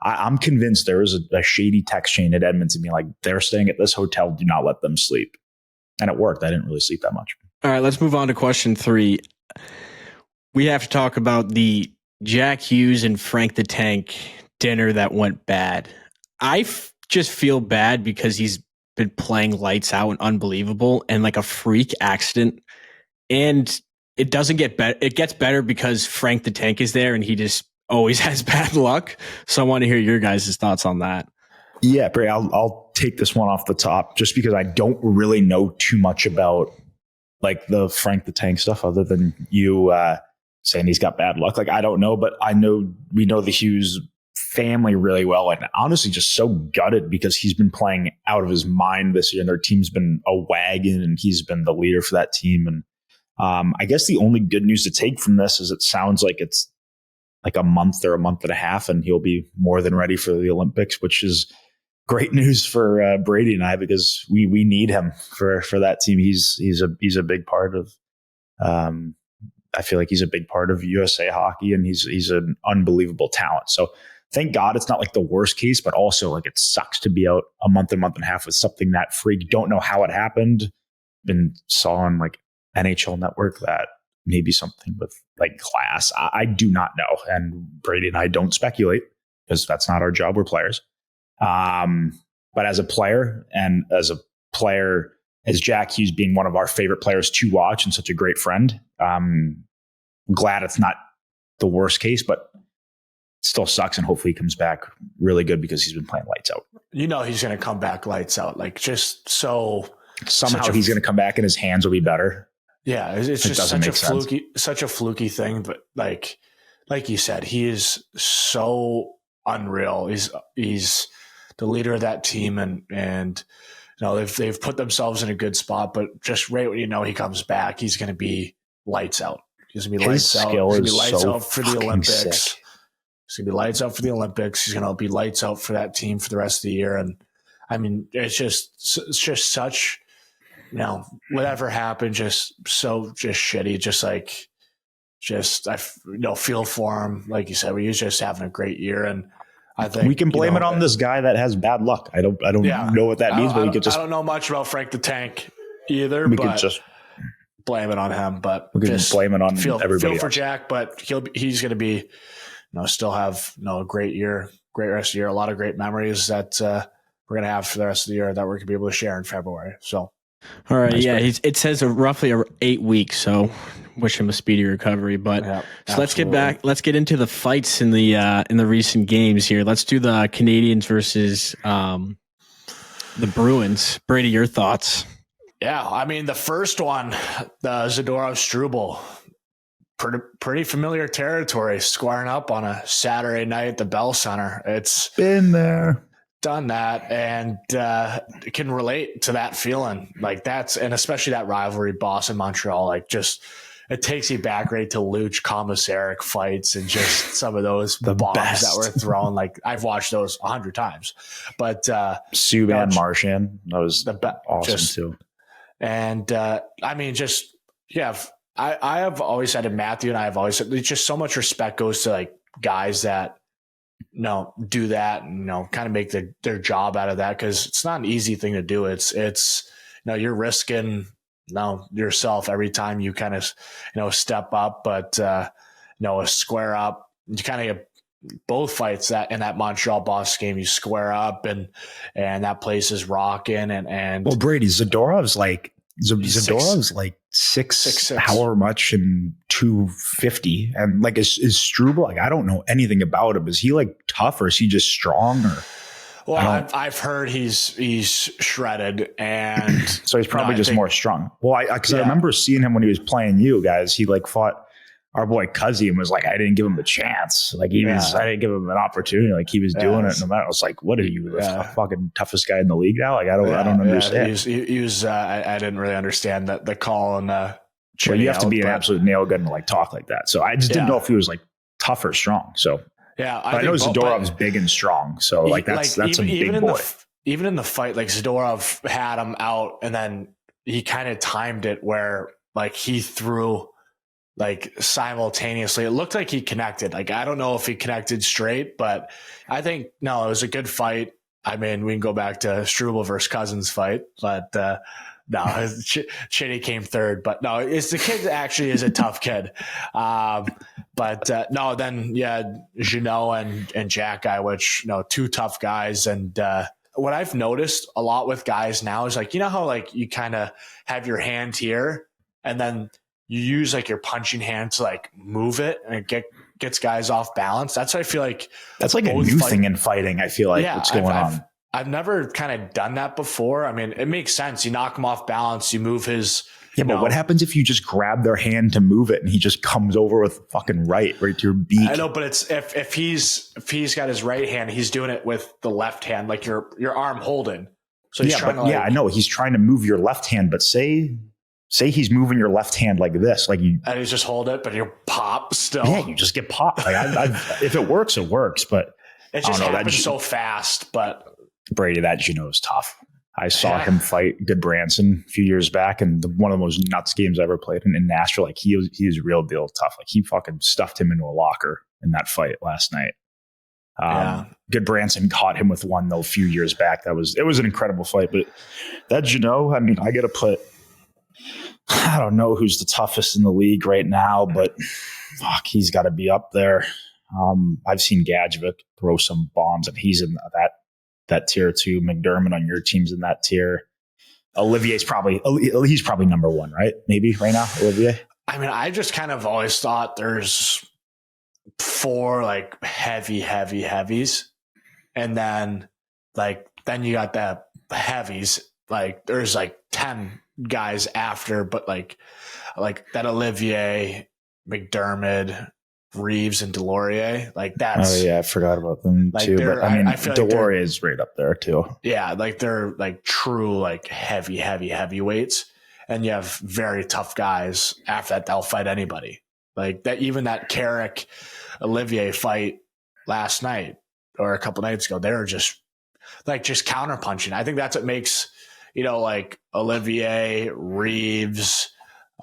I'm convinced there was a shady text chain at Edmonton being like, they're staying at this hotel. Do not let them sleep. And it worked. I didn't really sleep that much. All right, let's move on to question 3. We have to talk about the Jack Hughes and Frank the Tank dinner that went bad. I just feel bad because he's been playing lights out and unbelievable and like a freak accident. And it doesn't get better. It gets better because Frank the Tank is there and he just always has bad luck. So I want to hear your guys' thoughts on that. Yeah, Bray, I'll take this one off the top just because I don't really know too much about like the Frank the Tank stuff other than you saying he's got bad luck. Like, I don't know, but we know the Hughes family really well. And honestly, just so gutted because he's been playing out of his mind this year and their team's been a wagon and he's been the leader for that team. And I guess the only good news to take from this is it sounds like it's like a month or a month and a half and he'll be more than ready for the Olympics, which is great news for Brady and I because we need him for that team. He's a big part of I feel like he's a big part of USA hockey and he's an unbelievable talent. So thank God it's not like the worst case, but also like it sucks to be out a month and a half with something that freak. Don't know how it happened. Been saw on like NHL Network that maybe something with like glass. I do not know. And Brady and I don't speculate because that's not our job. We're players. But as a player as Jack Hughes being one of our favorite players to watch and such a great friend, glad it's not the worst case, but it still sucks. And hopefully he comes back really good because he's been playing lights out. You know, he's going to come back lights out. Like just so somehow he's going to come back and his hands will be better. Yeah. It's just such a fluky thing. But like you said, he is so unreal. He's the leader of that team and you know, they've put themselves in a good spot, but just right when you know he comes back, he's going to be lights out. He's going to be lights out. He's going to be lights out for the Olympics. Sick. He's going to be lights out for the Olympics. He's going to be lights out for that team for the rest of the year. And I mean, it's just such, you know, whatever happened, just shitty. I feel for him. Like you said, he was just having a great year. And I think we can blame it on this guy that has bad luck. I don't know what that means, but we could just. I don't know much about Frank the Tank either. We could just blame it on him, but we could just blame it on everybody. Feel for Jack, but he's going to be, you know, still have a great year, great rest of the year, a lot of great memories that we're going to have for the rest of the year that we're going to be able to share in February. So, all right, nice. It says roughly 8 weeks, so wish him a speedy recovery. But so let's get back. Let's get into the fights in the recent games here. Let's do the Canadiens versus the Bruins. Brady, your thoughts? Yeah, I mean the first one, the Zadorov Struble, pretty familiar territory, squaring up on a Saturday night at the Bell Center. It's been there. done that and can relate to that feeling. Like and especially that rivalry, Boston, Montreal, like just, it takes you back right to Luch Commissaric fights and just some of those bombs best that were thrown. Like I've watched those 100 times, but Subban, Marchand, that was awesome too. And I mean, just, yeah, I have always said, and Matthew and I have always said, just so much respect goes to like guys that, do that and, kind of make their job out of that. Cause it's not an easy thing to do. It's, you're risking yourself every time you kind of, step up, but, a square up, you kind of get both fights that in that Montreal Boston game, you square up and that place is rocking and well, Brady, Zadorov's like 6'6", however much, and 250. And like, is Struble, like, I don't know anything about him. Is he like tough or is he just strong? Or well, I've heard he's shredded, and so he's probably just more strong. Well, I remember seeing him when he was playing you guys. He like fought our boy Cuzzy and was like, I didn't give him a chance. Like I didn't give him an opportunity. Like he was doing it no matter. I was like, what are you, the fucking toughest guy in the league now? Like I don't understand. He was I didn't really understand the call and well, you have to be an absolute nail gun to like talk like that. So I just didn't know if he was like tough or strong. So yeah, I know Zadorov's big and strong. So like that's a big boy. Even in the fight, like Zadorov had him out, and then he kind of timed it where like he threw like simultaneously. It looked like he connected. Like, I don't know if he connected straight, but I think, it was a good fight. I mean, we can go back to Struble versus Cousins fight, but Chitty came third, but no, it's the kid that actually is a tough kid. Then Jeannot and Jack Guy, which, two tough guys. And, what I've noticed a lot with guys now is like, how like you kind of have your hand here and then you use like your punching hand to like move it and it gets guys off balance. That's what I feel like. That's like a new thing in fighting. I feel like what's going on. I've never kind of done that before. I mean, it makes sense. You knock him off balance, you move his. Yeah, but what happens if you just grab their hand to move it and he just comes over with fucking right to your beak? I know, but it's if he's got his right hand, he's doing it with the left hand, like your arm holding. So he's I know he's trying to move your left hand, but say he's moving your left hand like this, like you, and he's just hold it, but you pop still. Yeah, you just get popped. Like if it works, it works. But it just happens so fast. But Brady, that is tough. I saw him fight Goodbranson a few years back, and one of the most nuts games I ever played in Nashville. Like he was real deal tough. Like he fucking stuffed him into a locker in that fight last night. Goodbranson caught him with one though a few years back. It was an incredible fight. But that I mean, I got to put. I don't know who's the toughest in the league right now, but fuck, he's got to be up there. I've seen Gadjevich throw some bombs, and he's in that tier too. McDermott on your team's in that tier. Olivier's he's probably number one, right? Maybe right now, Olivier. I mean, I just kind of always thought there's 4 like heavies, and then you got the heavies. Like there's like 10 guys after, but like that Olivier, McDermott, Reeves, and Delorier, like that's. Oh yeah, I forgot about them too. But I mean, I feel Delorier is right up there too. Yeah, like they're like true like heavyweights, and you have very tough guys after that. They'll fight anybody. Like that. Even that Carrick Olivier fight last night or a couple nights ago, they were just counter punching. I think that's what makes. Like Olivier, Reeves,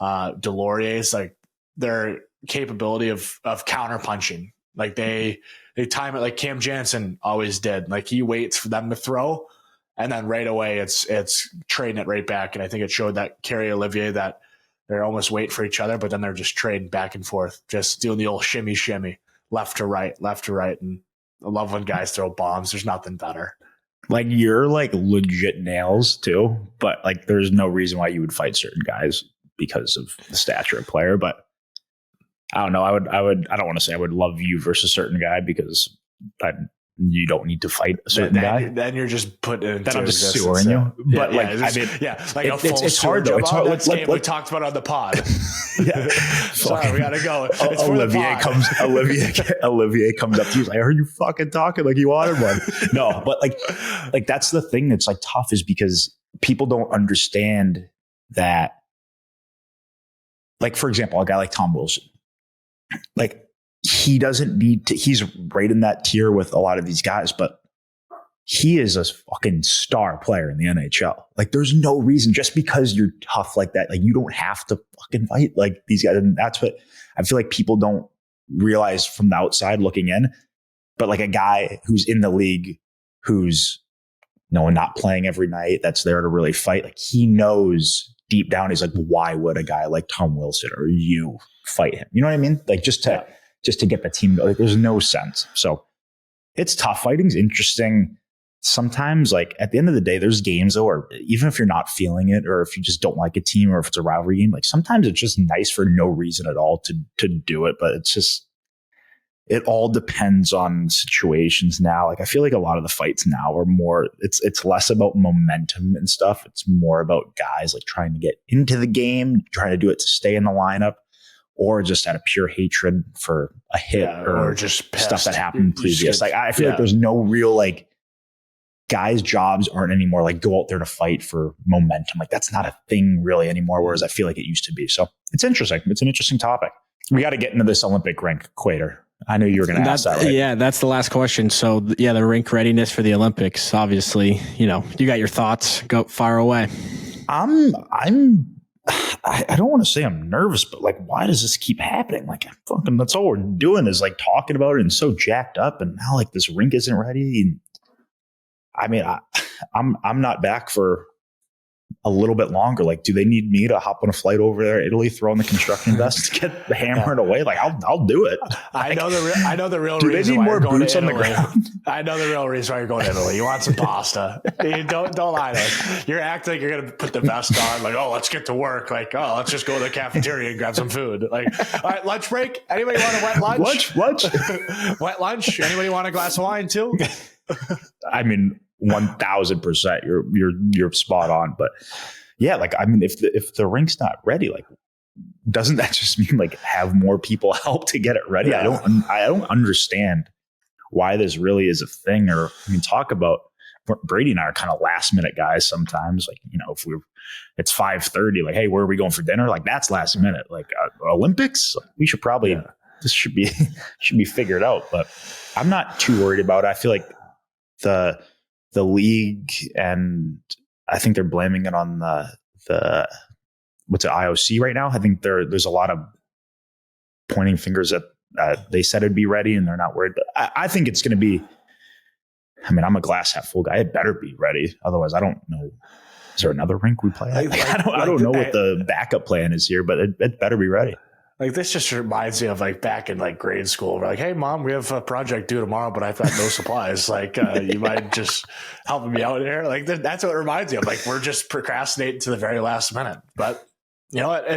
Delorier's like their capability of counter punching. Like they time it like Cam Jansen always did. Like he waits for them to throw, and then right away it's trading it right back. And I think it showed that Carey Olivier that they're almost waiting for each other, but then they're just trading back and forth, just doing the old shimmy, left to right. And I love when guys throw bombs. There's nothing better. Like you're like legit nails too, but like there's no reason why you would fight certain guys because of the stature of player. But I don't know. I don't want to say I would love you versus a certain guy because you don't need to fight a certain guy. Then you're just putting it into then I'm just sewering you. But like it's hard though. It's hard. We talked about it on the pod. Yeah. Sorry, we gotta go. It's Olivier comes to you. He's like, "Are you fucking talking like you wanted one?" No, but like that's the thing that's like tough is because people don't understand that. Like for example, a guy like Tom Wilson, like he doesn't need to. He's right in that tier with a lot of these guys, but he is a fucking star player in the NHL. Like there's no reason just because you're tough like that. Like you don't have to fucking fight like these guys. And that's what I feel like people don't realize from the outside looking in. But like a guy who's in the league, who's not playing every night, that's there to really fight. Like he knows deep down, he's like, why would a guy like Tom Wilson or you fight him? You know what I mean? Like just to get the team, like there's no sense. So it's tough. Fighting's interesting. Sometimes, like at the end of the day, there's games though, or even if you're not feeling it, or if you just don't like a team, or if it's a rivalry game, like sometimes it's just nice for no reason at all to do it. But it's just, it all depends on situations now. Like I feel like a lot of the fights now are more, it's less about momentum and stuff. It's more about guys like trying to get into the game, trying to do it to stay in the lineup, or just out of pure hatred for a hit or just stuff that happened previous. Like I feel like there's no real like, guys' jobs aren't anymore like go out there to fight for momentum. Like that's not a thing really anymore, whereas I feel like it used to be. So it's interesting. It's an interesting topic. We got to get into this Olympic rink, Quater. I knew you were going to ask that. Right? Yeah, that's the last question. So yeah, the rink readiness for the Olympics. Obviously, you got your thoughts. Go far away. I don't want to say I'm nervous, but like, why does this keep happening? Like, fucking, that's all we're doing is like talking about it and so jacked up. And now like this rink isn't ready. And I mean, I'm not back for a little bit longer. Like, do they need me to hop on a flight over there, Italy, throw in the construction vest, get hammered away? Like, I'll do it. I know the real do reason. Do they need more boots on the ground? I know the real reason why you're going to Italy. You want some pasta. Don't lie to us. You're acting like you're going to put the vest on. Like, oh, let's get to work. Like, oh, let's just go to the cafeteria and grab some food. Like, all right, lunch break. Anybody want a wet lunch? Lunch? Wet lunch. Anybody want a glass of wine too? I mean, 1,000%. You're spot on. But yeah, like, I mean, if the rink's not ready, like, doesn't that just mean like have more people help to get it ready? Yeah. I don't understand why this really is a thing. Or I mean, talk about Brady and I are kind of last minute guys sometimes. Like, if it's 5:30, like, hey, where are we going for dinner? Like that's last minute. Like Olympics, we should probably this should be figured out. But I'm not too worried about it. I feel like the league, and I think they're blaming it on the what's it, IOC right now. I think there's a lot of pointing fingers at they said it'd be ready and they're not worried. But I think it's going to be. I mean, I'm a glass half full guy. It better be ready. Otherwise, I don't know. Is there another rink we play at? I don't know what the backup plan is here, but it better be ready. Like this just reminds me of like back in like grade school. We're like, hey mom, we have a project due tomorrow, but I've got no supplies. Like you might just help me out here. Like that's what it reminds me of. Like we're just procrastinating to the very last minute. But you know what?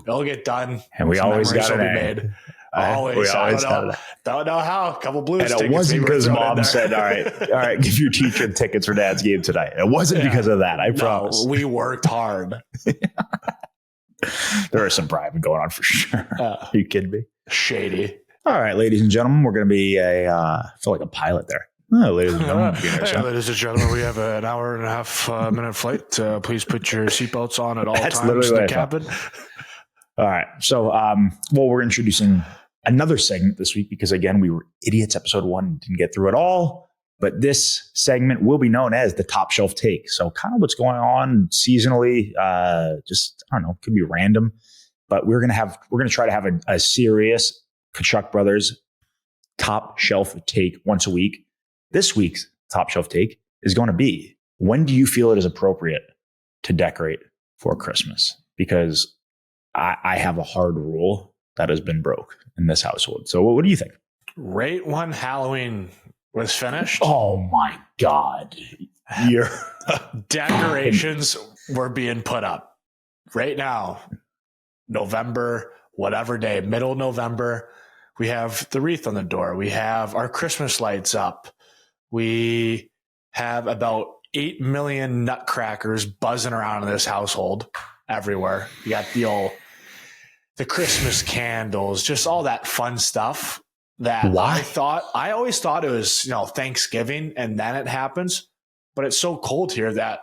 It'll get done. And we always got it made. Always. Don't know how. A couple Blues. And it wasn't because mom said, all right, give your teacher tickets for dad's game tonight. It wasn't because of that. I promise. We worked hard. There is some bribing going on for sure. Are you kidding me? Shady. All right, ladies and gentlemen, we're going to be I feel like a pilot there. Oh, ladies and gentlemen. Ladies and gentlemen, we have an hour and a half minute flight. Please put your seatbelts on at all times in the cabin. All right. So, we're introducing another segment this week because, again, we were idiots. Episode 1 didn't get through at all. But this segment will be known as the Top Shelf Take. So kind of what's going on seasonally, just, I don't know, could be random. But we're going to try to have a serious Tkachuk Brothers Top Shelf Take once a week. This week's Top Shelf Take is going to be, when do you feel it is appropriate to decorate for Christmas? Because I have a hard rule that has been broke in this household. So what do you think? Right when Halloween was finished. Oh my God. Your decorations were being put up right now. November, whatever day, middle November, we have the wreath on the door. We have our Christmas lights up. We have about 8 million nutcrackers buzzing around in this household everywhere. You got the Christmas candles, just all that fun stuff that I always thought it was, Thanksgiving and then it happens, but it's so cold here that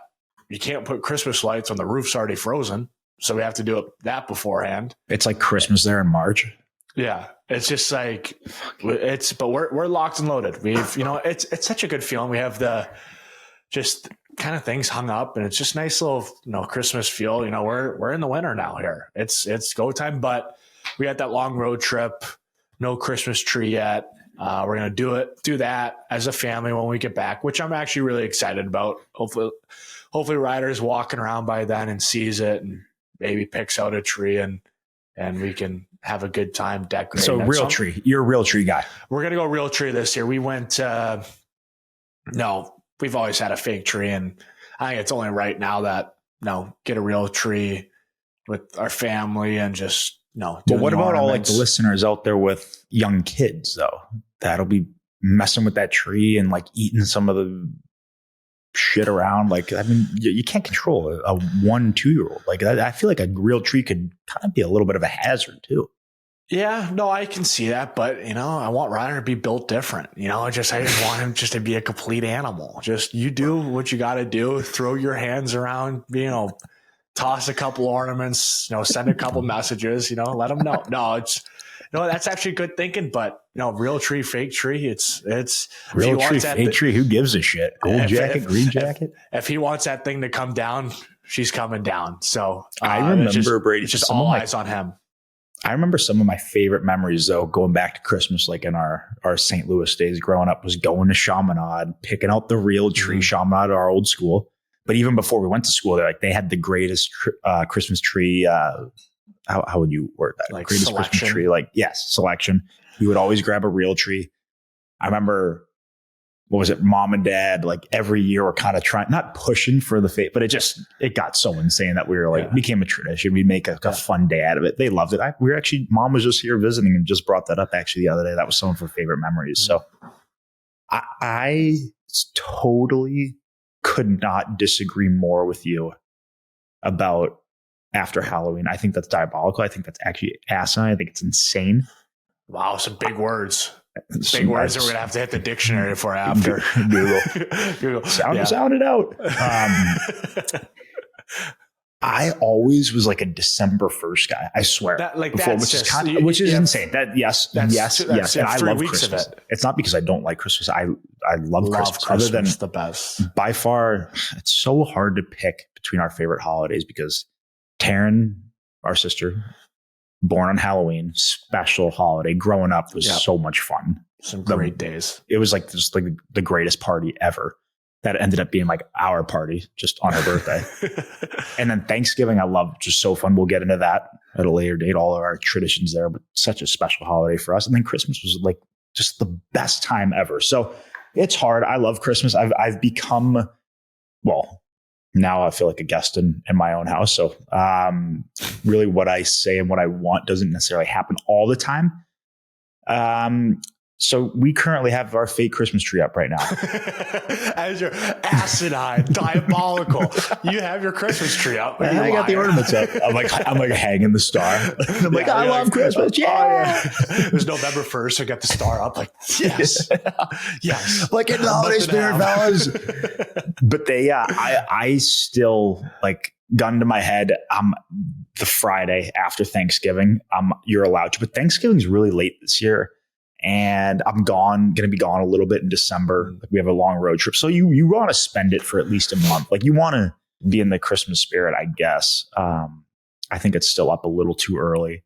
you can't put Christmas lights on the roof's already frozen. So we have to do that beforehand. It's like Christmas there in March. Yeah. It's just like, but we're locked and loaded. We've, it's such a good feeling. We have the just kind of things hung up and it's just nice little, Christmas feel. We're in the winter now here. It's go time, but we had that long road trip, no Christmas tree yet. We're going to do that as a family when we get back, which I'm actually really excited about. Hopefully Ryder's walking around by then and sees it and maybe picks out a tree and we can have a good time decorating. So real tree, you're a real tree guy. We're going to go real tree this year. We went, we've always had a fake tree and I think it's only right now that, get a real tree with our family and just, But what about all like the listeners out there with young kids though? That'll be messing with that tree and like eating some of the shit around. Like, I mean, you can't control a 1-2-year-old. Like I feel like a real tree could kind of be a little bit of a hazard too. Yeah, no, I can see that, but I want Ryder to be built different. I just want him just to be a complete animal. Just you do what you got to do. Throw your hands around. Toss a couple ornaments. Send a couple messages. Let him know. No, that's actually good thinking. But real tree, fake tree. It's real tree, fake tree. Who gives a shit? Gold jacket, green jacket. If he wants that thing to come down, she's coming down. So I remember Brady. It's just all eyes on him. I remember some of my favorite memories, though, going back to Christmas, like in our St. Louis days growing up, was going to Chaminade, picking out the real tree, Chaminade, our old school. But even before we went to school, they had the greatest Christmas tree. How would you word that? Like greatest selection. Christmas tree, selection. You would always grab a real tree. I remember, what was it? Mom and Dad, like every year, were kind of trying, not pushing for the fate, but it got so insane that we were like, became a tradition. We make a fun day out of it. They loved it. Mom was just here visiting and just brought that up actually the other day. That was some of her favorite memories. So I totally could not disagree more with you about after Halloween. I think that's diabolical. I think that's actually asinine. I think it's insane. Wow, some big words. Big words that we're going to have to hit the dictionary for after. Google. Sound it out. I always was like a December 1st guy. I swear. Which is insane. Yes. And I love Christmas. It's not because I don't like Christmas. I love Christmas. Other than the best. By far, it's so hard to pick between our favorite holidays because Taryn, our sister, born on Halloween, special holiday. Growing up was so much fun. Some great days. It was like just like the greatest party ever. That ended up being like our party just on her birthday. And then Thanksgiving, I love, just so fun. We'll get into that at a later date, all of our traditions there, but such a special holiday for us. And then Christmas was like just the best time ever. So it's hard. I love Christmas. I've become, now I feel like a guest in my own house. So really what I say and what I want doesn't necessarily happen all the time. So we currently have our fake Christmas tree up right now. As your asinine, diabolical. You have your Christmas tree up. I got the ornaments up. I'm like hanging the star. I'm like, I love Christmas. Yeah. It was November 1st. I got the star up. Like, yes. Yes. Like in the holiday spirit, fellas. But I still like, gun to my head. The Friday after Thanksgiving, you're allowed to, but Thanksgiving's really late this year. And I'm going to be gone a little bit in December. Like we have a long road trip. So you want to spend it for at least a month. Like you want to be in the Christmas spirit, I guess. I think it's still up a little too early.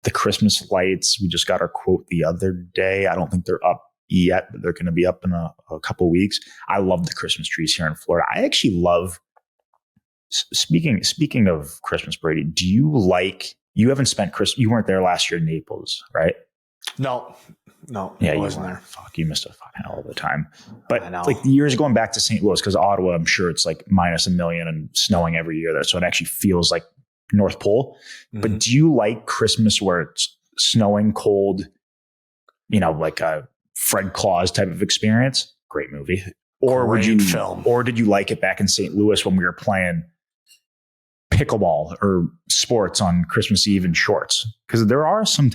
The Christmas lights, we just got our quote the other day. I don't think they're up yet, but they're going to be up in a couple of weeks. I love the Christmas trees here in Florida. I actually love, speaking of Christmas, Brady, do you haven't spent Christmas, you weren't there last year in Naples, right? No, yeah, I wasn't there. Fuck, you missed a fucking hell of a time. But like the years going back to St. Louis, because Ottawa, I'm sure it's like -1 million and snowing every year there. So it actually feels like North Pole. Mm-hmm. But do you like Christmas where it's snowing, cold, like a Fred Claus type of experience? great movie. Or or did you like it back in St. Louis when we were playing pickleball or sports on Christmas Eve in shorts? Because there are some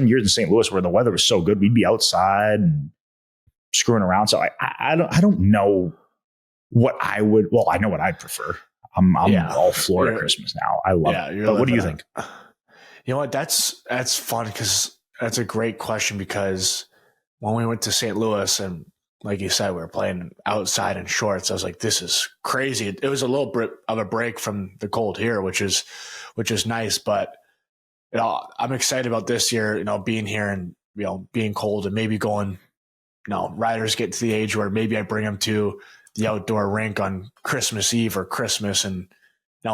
years in St. Louis where the weather was so good, we'd be outside and screwing around. So I don't know what I would. Well, I know what I'd prefer. I'm all Florida Christmas now. I love it. But what do you think? You know what? That's fun because that's a great question. Because when we went to St. Louis and, like you said, we were playing outside in shorts, I was like, this is crazy. It was a little bit of a break from the cold here, which is nice. But I'm excited about this year, being here and, being cold and maybe going, riders get to the age where maybe I bring them to the outdoor rink on Christmas Eve or Christmas and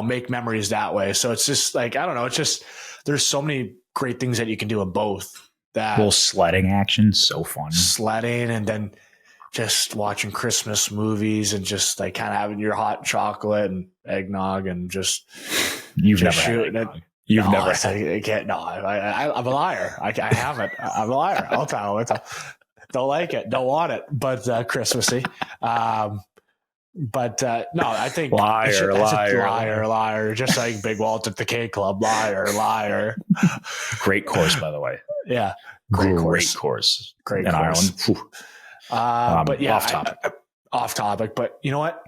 make memories that way. So it's just like, I don't know. It's just, there's so many great things that you can do in both. That little sledding action, so fun. Sledding, and then just watching Christmas movies and just like kind of having your hot chocolate and eggnog and just you've never had it. You've never had it. I can't. No, I'm a liar. I haven't. I'm a liar. I'll tell you. Don't like it. Don't want it. But Christmassy. No, I think liar. Just like Big Walt at the K Club. Liar. Great course, by the way. Yeah. Great course. Great in course. Ireland. But yeah, off topic. But you know what?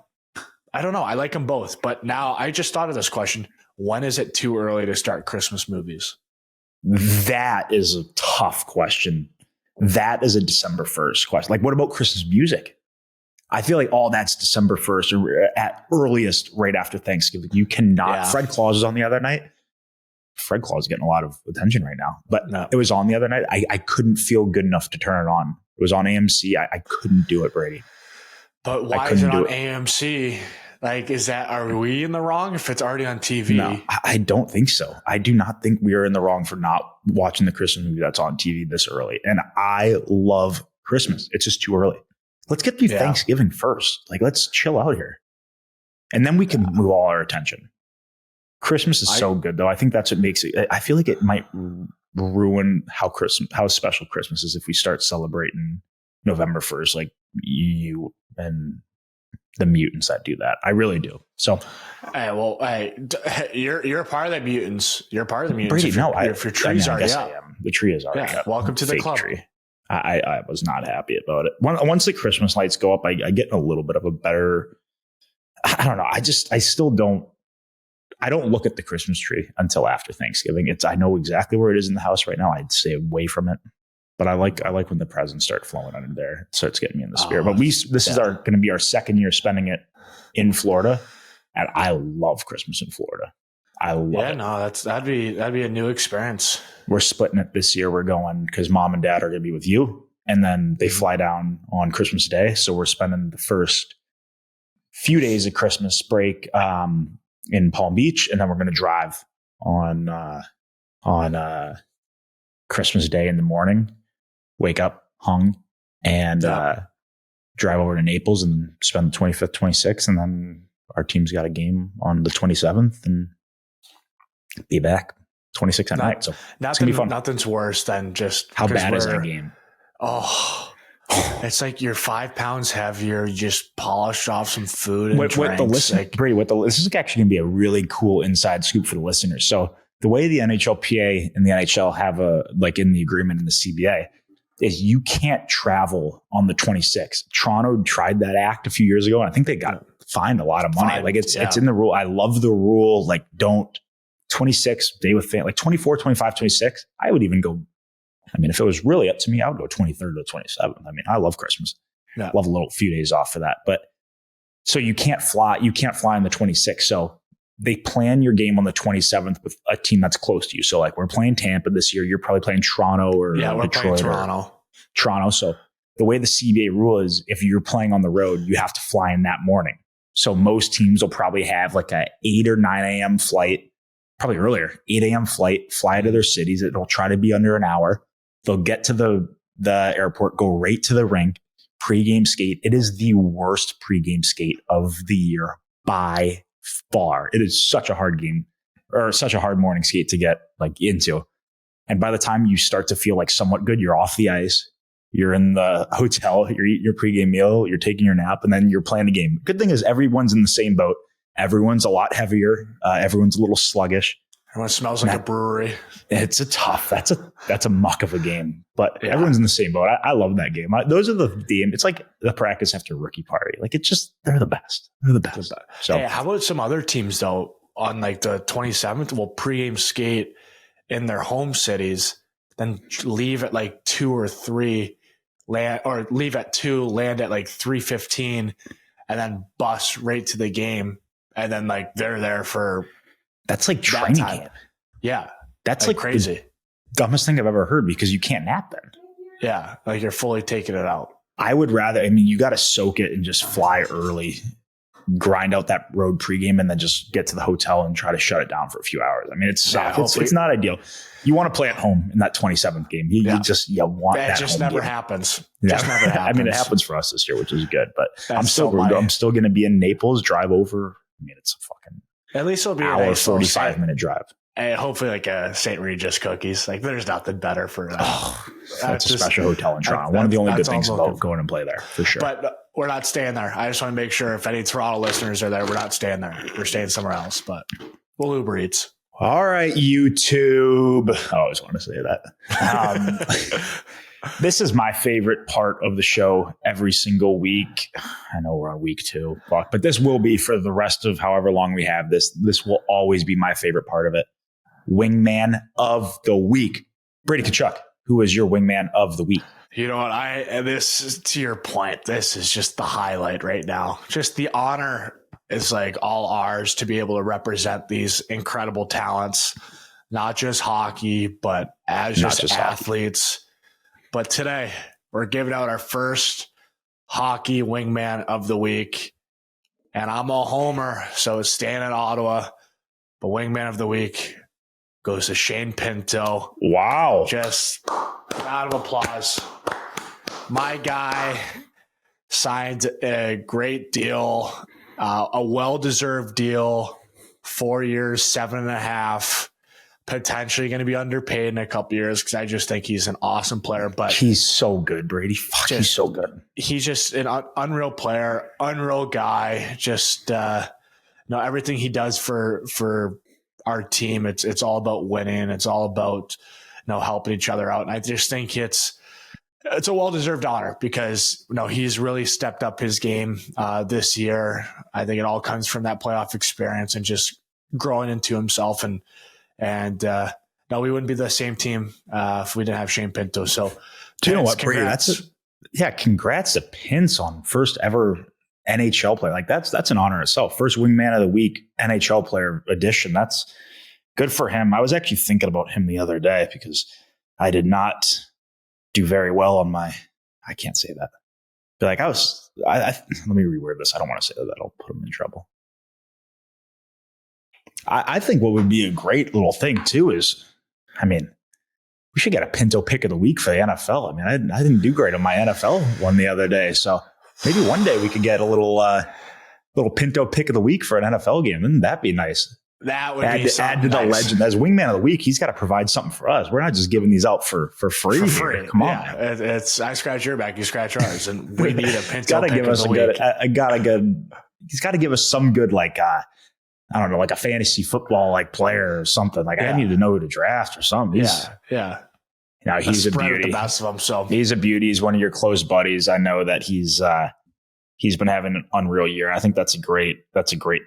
I don't know. I like them both. But now I just thought of this question. When is it too early to start Christmas movies? That is a tough question. That is a December 1st question. Like, what about Christmas music? I feel like all that's December 1st or at earliest right after Thanksgiving. You cannot. Yeah. Fred Claus was on the other night. Fred Claus is getting a lot of attention right now, but It was on the other night. I couldn't feel good enough to turn it on. It was on AMC. I couldn't do it, Brady. But why is it on AMC? Like, are we in the wrong if it's already on TV? No, I don't think so. I do not think we are in the wrong for not watching the Christmas movie that's on TV this early. And I love Christmas. It's just too early. Let's get through Thanksgiving first. Like, let's chill out here. And then we can move all our attention. Christmas is so good, though. I think that's what makes it. I feel like it might ruin how special Christmas is if we start celebrating November 1st, like you and the mutants that do that. I really do. So, you're a part of the mutants. You're part of the mutants. Brady, if your tree's already up. I am. The tree is already up. Welcome to the club. Tree. I was not happy about it. Once the Christmas lights go up, I get a little bit of a better. I don't know. I still don't. I don't look at the Christmas tree until after Thanksgiving. I know exactly where it is in the house right now. I'd stay away from it, but I like when the presents start flowing under there. It starts getting me in the spirit. But this is going to be our second year spending it in Florida, and I love Christmas in Florida. I love it. No, that'd be a new experience. We're splitting it this year. We're going because mom and dad are going to be with you, and then they fly down on Christmas Day. So we're spending the first few days of Christmas break in Palm Beach, and then we're going to drive on Christmas Day in the morning. Wake up, hung, and drive over to Naples and spend the 25th, 26th, and then our team's got a game on the 27th, and be back 26th at night. So it's gonna be fun. Nothing's worse than just how bad is that game? Oh, it's like you're 5 pounds heavier. You just polished off some food and drinks. Brady, this is actually gonna be a really cool inside scoop for the listeners. So the way the NHLPA and the NHL have in the agreement in the CBA is you can't travel on the 26th. Toronto tried that act a few years ago, and I think they got fined a lot of money. It's in the rule. I love the rule. Like, don't 26 day with family, like 24, 25, 26. I would even go. I mean, if it was really up to me, I would go 23rd to 27th. I mean, I love Christmas. Yeah. Love a little few days off for that. But so you can't fly on the 26th. So they plan your game on the 27th with a team that's close to you. So like, we're playing Tampa this year. You're probably playing Toronto or Detroit. Toronto. So the way the CBA rule is, if you're playing on the road, you have to fly in that morning. So most teams will probably have like a 8 or 9 a.m. flight, probably earlier, 8 a.m. flight, fly to their cities. It'll try to be under an hour. They'll get to the airport, go right to the rink, pregame skate. It is the worst pregame skate of the year by far. It is such a hard game, or such a hard morning skate to get like into. And by the time you start to feel like somewhat good, you're off the ice. You're in the hotel, you're eating your pregame meal, you're taking your nap, and then you're playing a game. Good thing is everyone's in the same boat. Everyone's a lot heavier. Everyone's a little sluggish. Everyone smells like a brewery. It's that's a muck of a game, but everyone's in the same boat. I love that game. Those are the game. It's like the practice after rookie party. Like they're the best. They're the best. So hey, how about some other teams though? On like the 27th, will pregame skate in their home cities, then leave at like 2 or 3, leave at 2, land at like 3:15, and then bus right to the game, and then like they're there for. That's like training camp. Yeah. That's like crazy. The dumbest thing I've ever heard because you can't nap then. Yeah. Like you're fully taking it out. I would rather, you got to soak it and just fly early, grind out that road pregame, and then just get to the hotel and try to shut it down for a few hours. It's not ideal. You want to play at home in that 27th game. You want that. It just never game. Happens. Yeah. Just never happens. It happens for us this year, which is good, but I'm still going to be in Naples, drive over. It's a fucking at least it'll be hour, a nice 45-minute drive. And hopefully like a St. Regis cookies. Like there's nothing better for that. Oh, that's a special hotel in Toronto. One of the only good things about going and play there, for sure. But we're not staying there. I just want to make sure if any Toronto listeners are there, we're not staying there. We're staying somewhere else, but we'll Uber Eats. All right, YouTube. I always want to say that. This is my favorite part of the show every single week. I know we're on week 2, but this will be for the rest of however long we have this. This will always be my favorite part of it. Wingman of the week. Brady Tkachuk, who is your wingman of the week? You know what? This is to your point. This is just the highlight right now. Just the honor is like all ours to be able to represent these incredible talents, not just hockey, but as just athletes. Hockey. But today we're giving out our first hockey wingman of the week. And I'm a homer, so it's staying in Ottawa. But wingman of the week goes to Shane Pinto. Wow. Just a round of applause. My guy signed a great deal, a well-deserved deal, 4 years, 7.5. Potentially going to be underpaid in a couple years because I just think he's an awesome player. But he's so good, Brady. He's so good. He's just an unreal player, unreal guy. Just everything he does for our team. It's all about winning. It's all about helping each other out. And I just think it's a well-deserved honor because he's really stepped up his game this year. I think it all comes from that playoff experience and just growing into himself and we wouldn't be the same team if we didn't have Shane Pinto. So, do you know what, Brady? Congrats to Pince on first ever NHL player. Like that's an honor itself. First wingman of the week, NHL player edition. That's good for him. I was actually thinking about him the other day because I did not do very well on my. I can't say that. But like let me reword this. I don't want to say that. That'll put him in trouble. I think what would be a great little thing too is, we should get a Pinto pick of the week for the NFL. I didn't do great on my NFL one the other day, so maybe one day we could get a little Pinto pick of the week for an NFL game. Wouldn't that be nice? That would add to the legend as wingman of the week. He's got to provide something for us. We're not just giving these out for free. For free. Come on. Yeah, I scratch your back, you scratch ours, and we need a Pinto pick of the week. He's got to give us some good I don't know, like a fantasy football player or something. I need to know who to draft or something. Yeah. He's a beauty. The best of them. So he's a beauty. He's one of your close buddies. I know that he's been having an unreal year. I think that's a great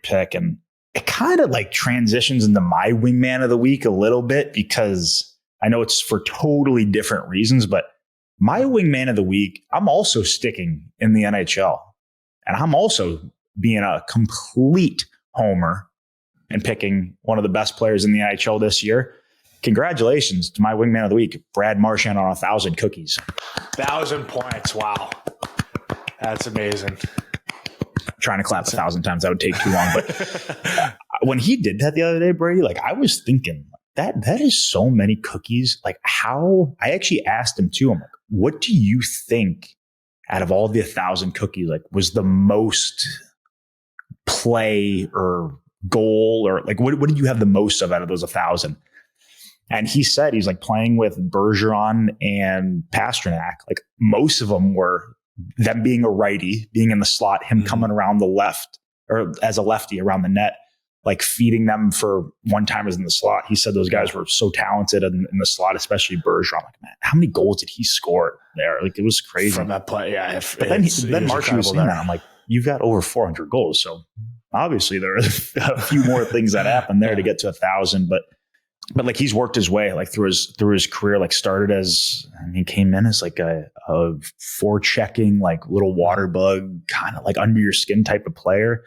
pick, and it kind of transitions into my wingman of the week a little bit because I know it's for totally different reasons. But my wingman of the week, I'm also sticking in the NHL, and I'm also being a complete homer and picking one of the best players in the NHL this year. Congratulations to my wingman of the week, Brad Marchand, on 1,000 cookies. 1,000 points. Wow. That's amazing. Trying to clap 1,000 times, that would take too long. But when he did that the other day, Brady, I was thinking that is so many cookies. How I actually asked him too. I'm like, what do you think out of all the 1,000 cookies, was the most play or goal or what did you have the most of out of those 1,000? And he said he's like playing with Bergeron and Pasternak. Like most of them were them being a righty, being in the slot, him coming around the left or as a lefty around the net, like feeding them for one-timers in the slot. He said those guys were so talented in the slot, especially Bergeron. Like, man, how many goals did he score there? Like it was crazy from that play. Yeah. But then Marshy was saying that. I'm like, you've got over 400 goals. So obviously there are a few more things that happened there to get to 1,000, but like he's worked his way like through his career, like started as, he came in as like a forechecking, like little water bug, kind of like under your skin type of player.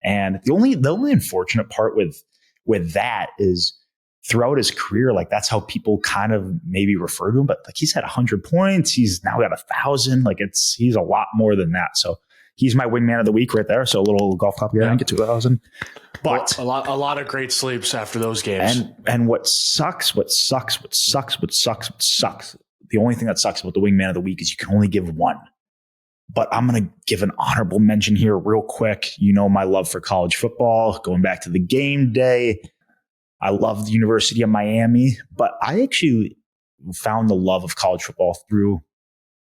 And the only unfortunate part with that is throughout his career, like that's how people kind of maybe refer to him, but like he's had 100 points. He's now got 1,000. Like he's a lot more than that. So he's my wingman of the week right there. So a little golf clap guy and get to 1,000. But a lot of great sleeps after those games. And what sucks. The only thing that sucks about the wingman of the week is you can only give one. But I'm going to give an honorable mention here real quick. You know my love for college football, going back to the game day. I love the University of Miami, but I actually found the love of college football through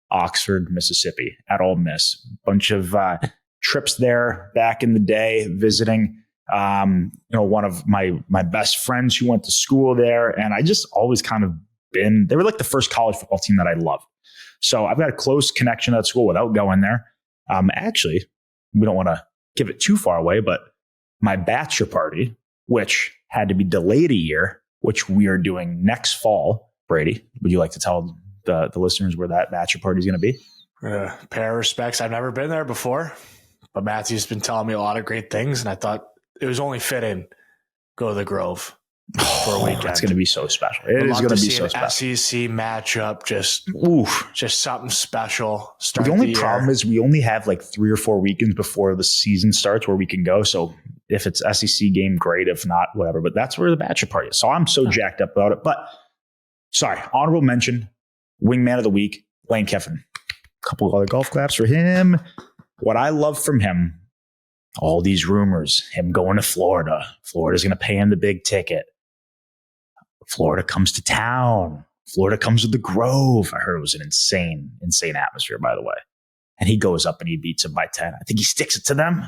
Oxford, Mississippi at Ole Miss. Bunch of trips there back in the day, visiting one of my best friends who went to school there. And I just always kind of they were like the first college football team that I loved. So I've got a close connection to that school without going there. Actually, we don't want to give it too far away, but my bachelor party, which had to be delayed a year, which we are doing next fall. Brady, would you like to tell the listeners where that bachelor party is going to be? Pair of respects. I've never been there before, but Matthew's been telling me a lot of great things, and I thought it was only fitting. Go to the Grove for a weekend. It's going to be so special. It is going to be so special. SEC matchup, just something special. The only problem is we only have like 3 or 4 weekends before the season starts where we can go. So if it's SEC game, great. If not, whatever. But that's where the bachelor party is. So I'm so jacked up about it. But sorry, honorable mention, wingman of the week, Lane Kiffin. A couple of other golf claps for him. What I love from him, all these rumors, him going to Florida. Florida's going to pay him the big ticket. Florida comes to town. Florida comes to the Grove. I heard it was an insane atmosphere, by the way. And he goes up and he beats him by 10. I think he sticks it to them.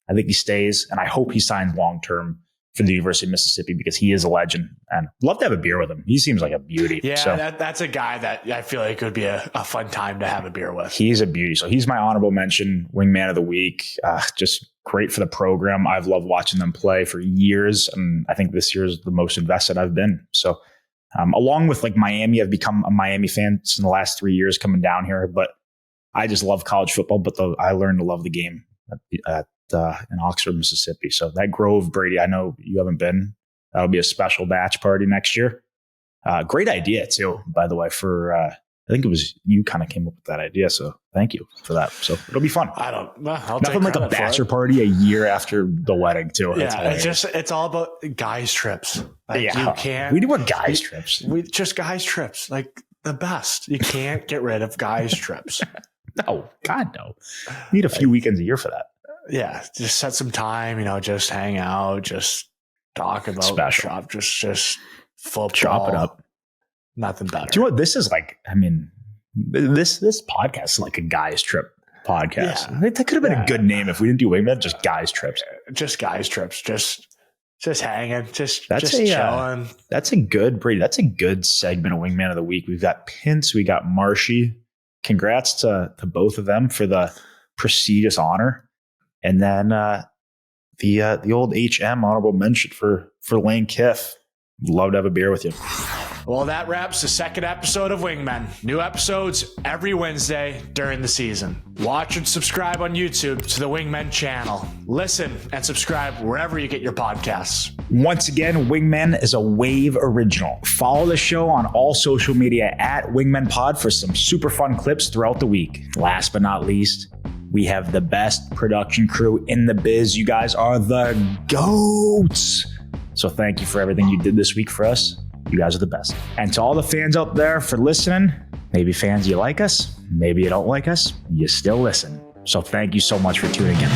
I think he stays. And I hope he signs long-term for the University of Mississippi because he is a legend. And love to have a beer with him. He seems like a beauty. Yeah, so, that's a guy that I feel like would be a fun time to have a beer with. He's a beauty. So he's my honorable mention, wingman of the week. Just great for the program. I've loved watching them play for years. And I think this year is the most invested I've been. So along with like Miami, I've become a Miami fan in the last 3 years coming down here. But I just love college football. But I learned to love the game in Oxford, Mississippi. So that Grove, Brady, I know you haven't been. That'll be a special batch party next year. Great idea too, by the way, I think it was you kind of came up with that idea. So thank you for that. So it'll be fun. I'll Nothing like a bachelor party a year after the wedding too. Yeah. It's all about guys trips. Like you can't, we do what guys trips. Just guys trips, like the best. You can't get rid of guys trips. No, God, no. You need a few weekends a year for that. Yeah. Just set some time, just hang out, just talk about special. Shop, just football. Chop it up. Nothing better. Do you know what this is like? I mean, this podcast is like a guys trip podcast. Yeah. That could have been a good name if we didn't do Wingmen, just guys trips. Just guys trips. Just hanging. Just chilling. That's a good, Brady. That's a good segment of Wingman of the Week. We've got Pintz. We got Marshy. Congrats to both of them for the prestigious honor. And then the old HM honorable mention for Lane Kiff. Love to have a beer with you. Well, that wraps the second episode of Wingmen. New episodes every Wednesday during the season. Watch and subscribe on YouTube to the Wingmen channel. Listen and subscribe wherever you get your podcasts. Once again, Wingmen is a Wave original. Follow the show on all social media at Wingmen Pod for some super fun clips throughout the week. Last but not least, we have the best production crew in the biz. You guys are the GOATs. So thank you for everything you did this week for us. You guys are the best. And to all the fans out there for listening, maybe fans, you like us, maybe you don't like us, you still listen. So thank you so much for tuning in.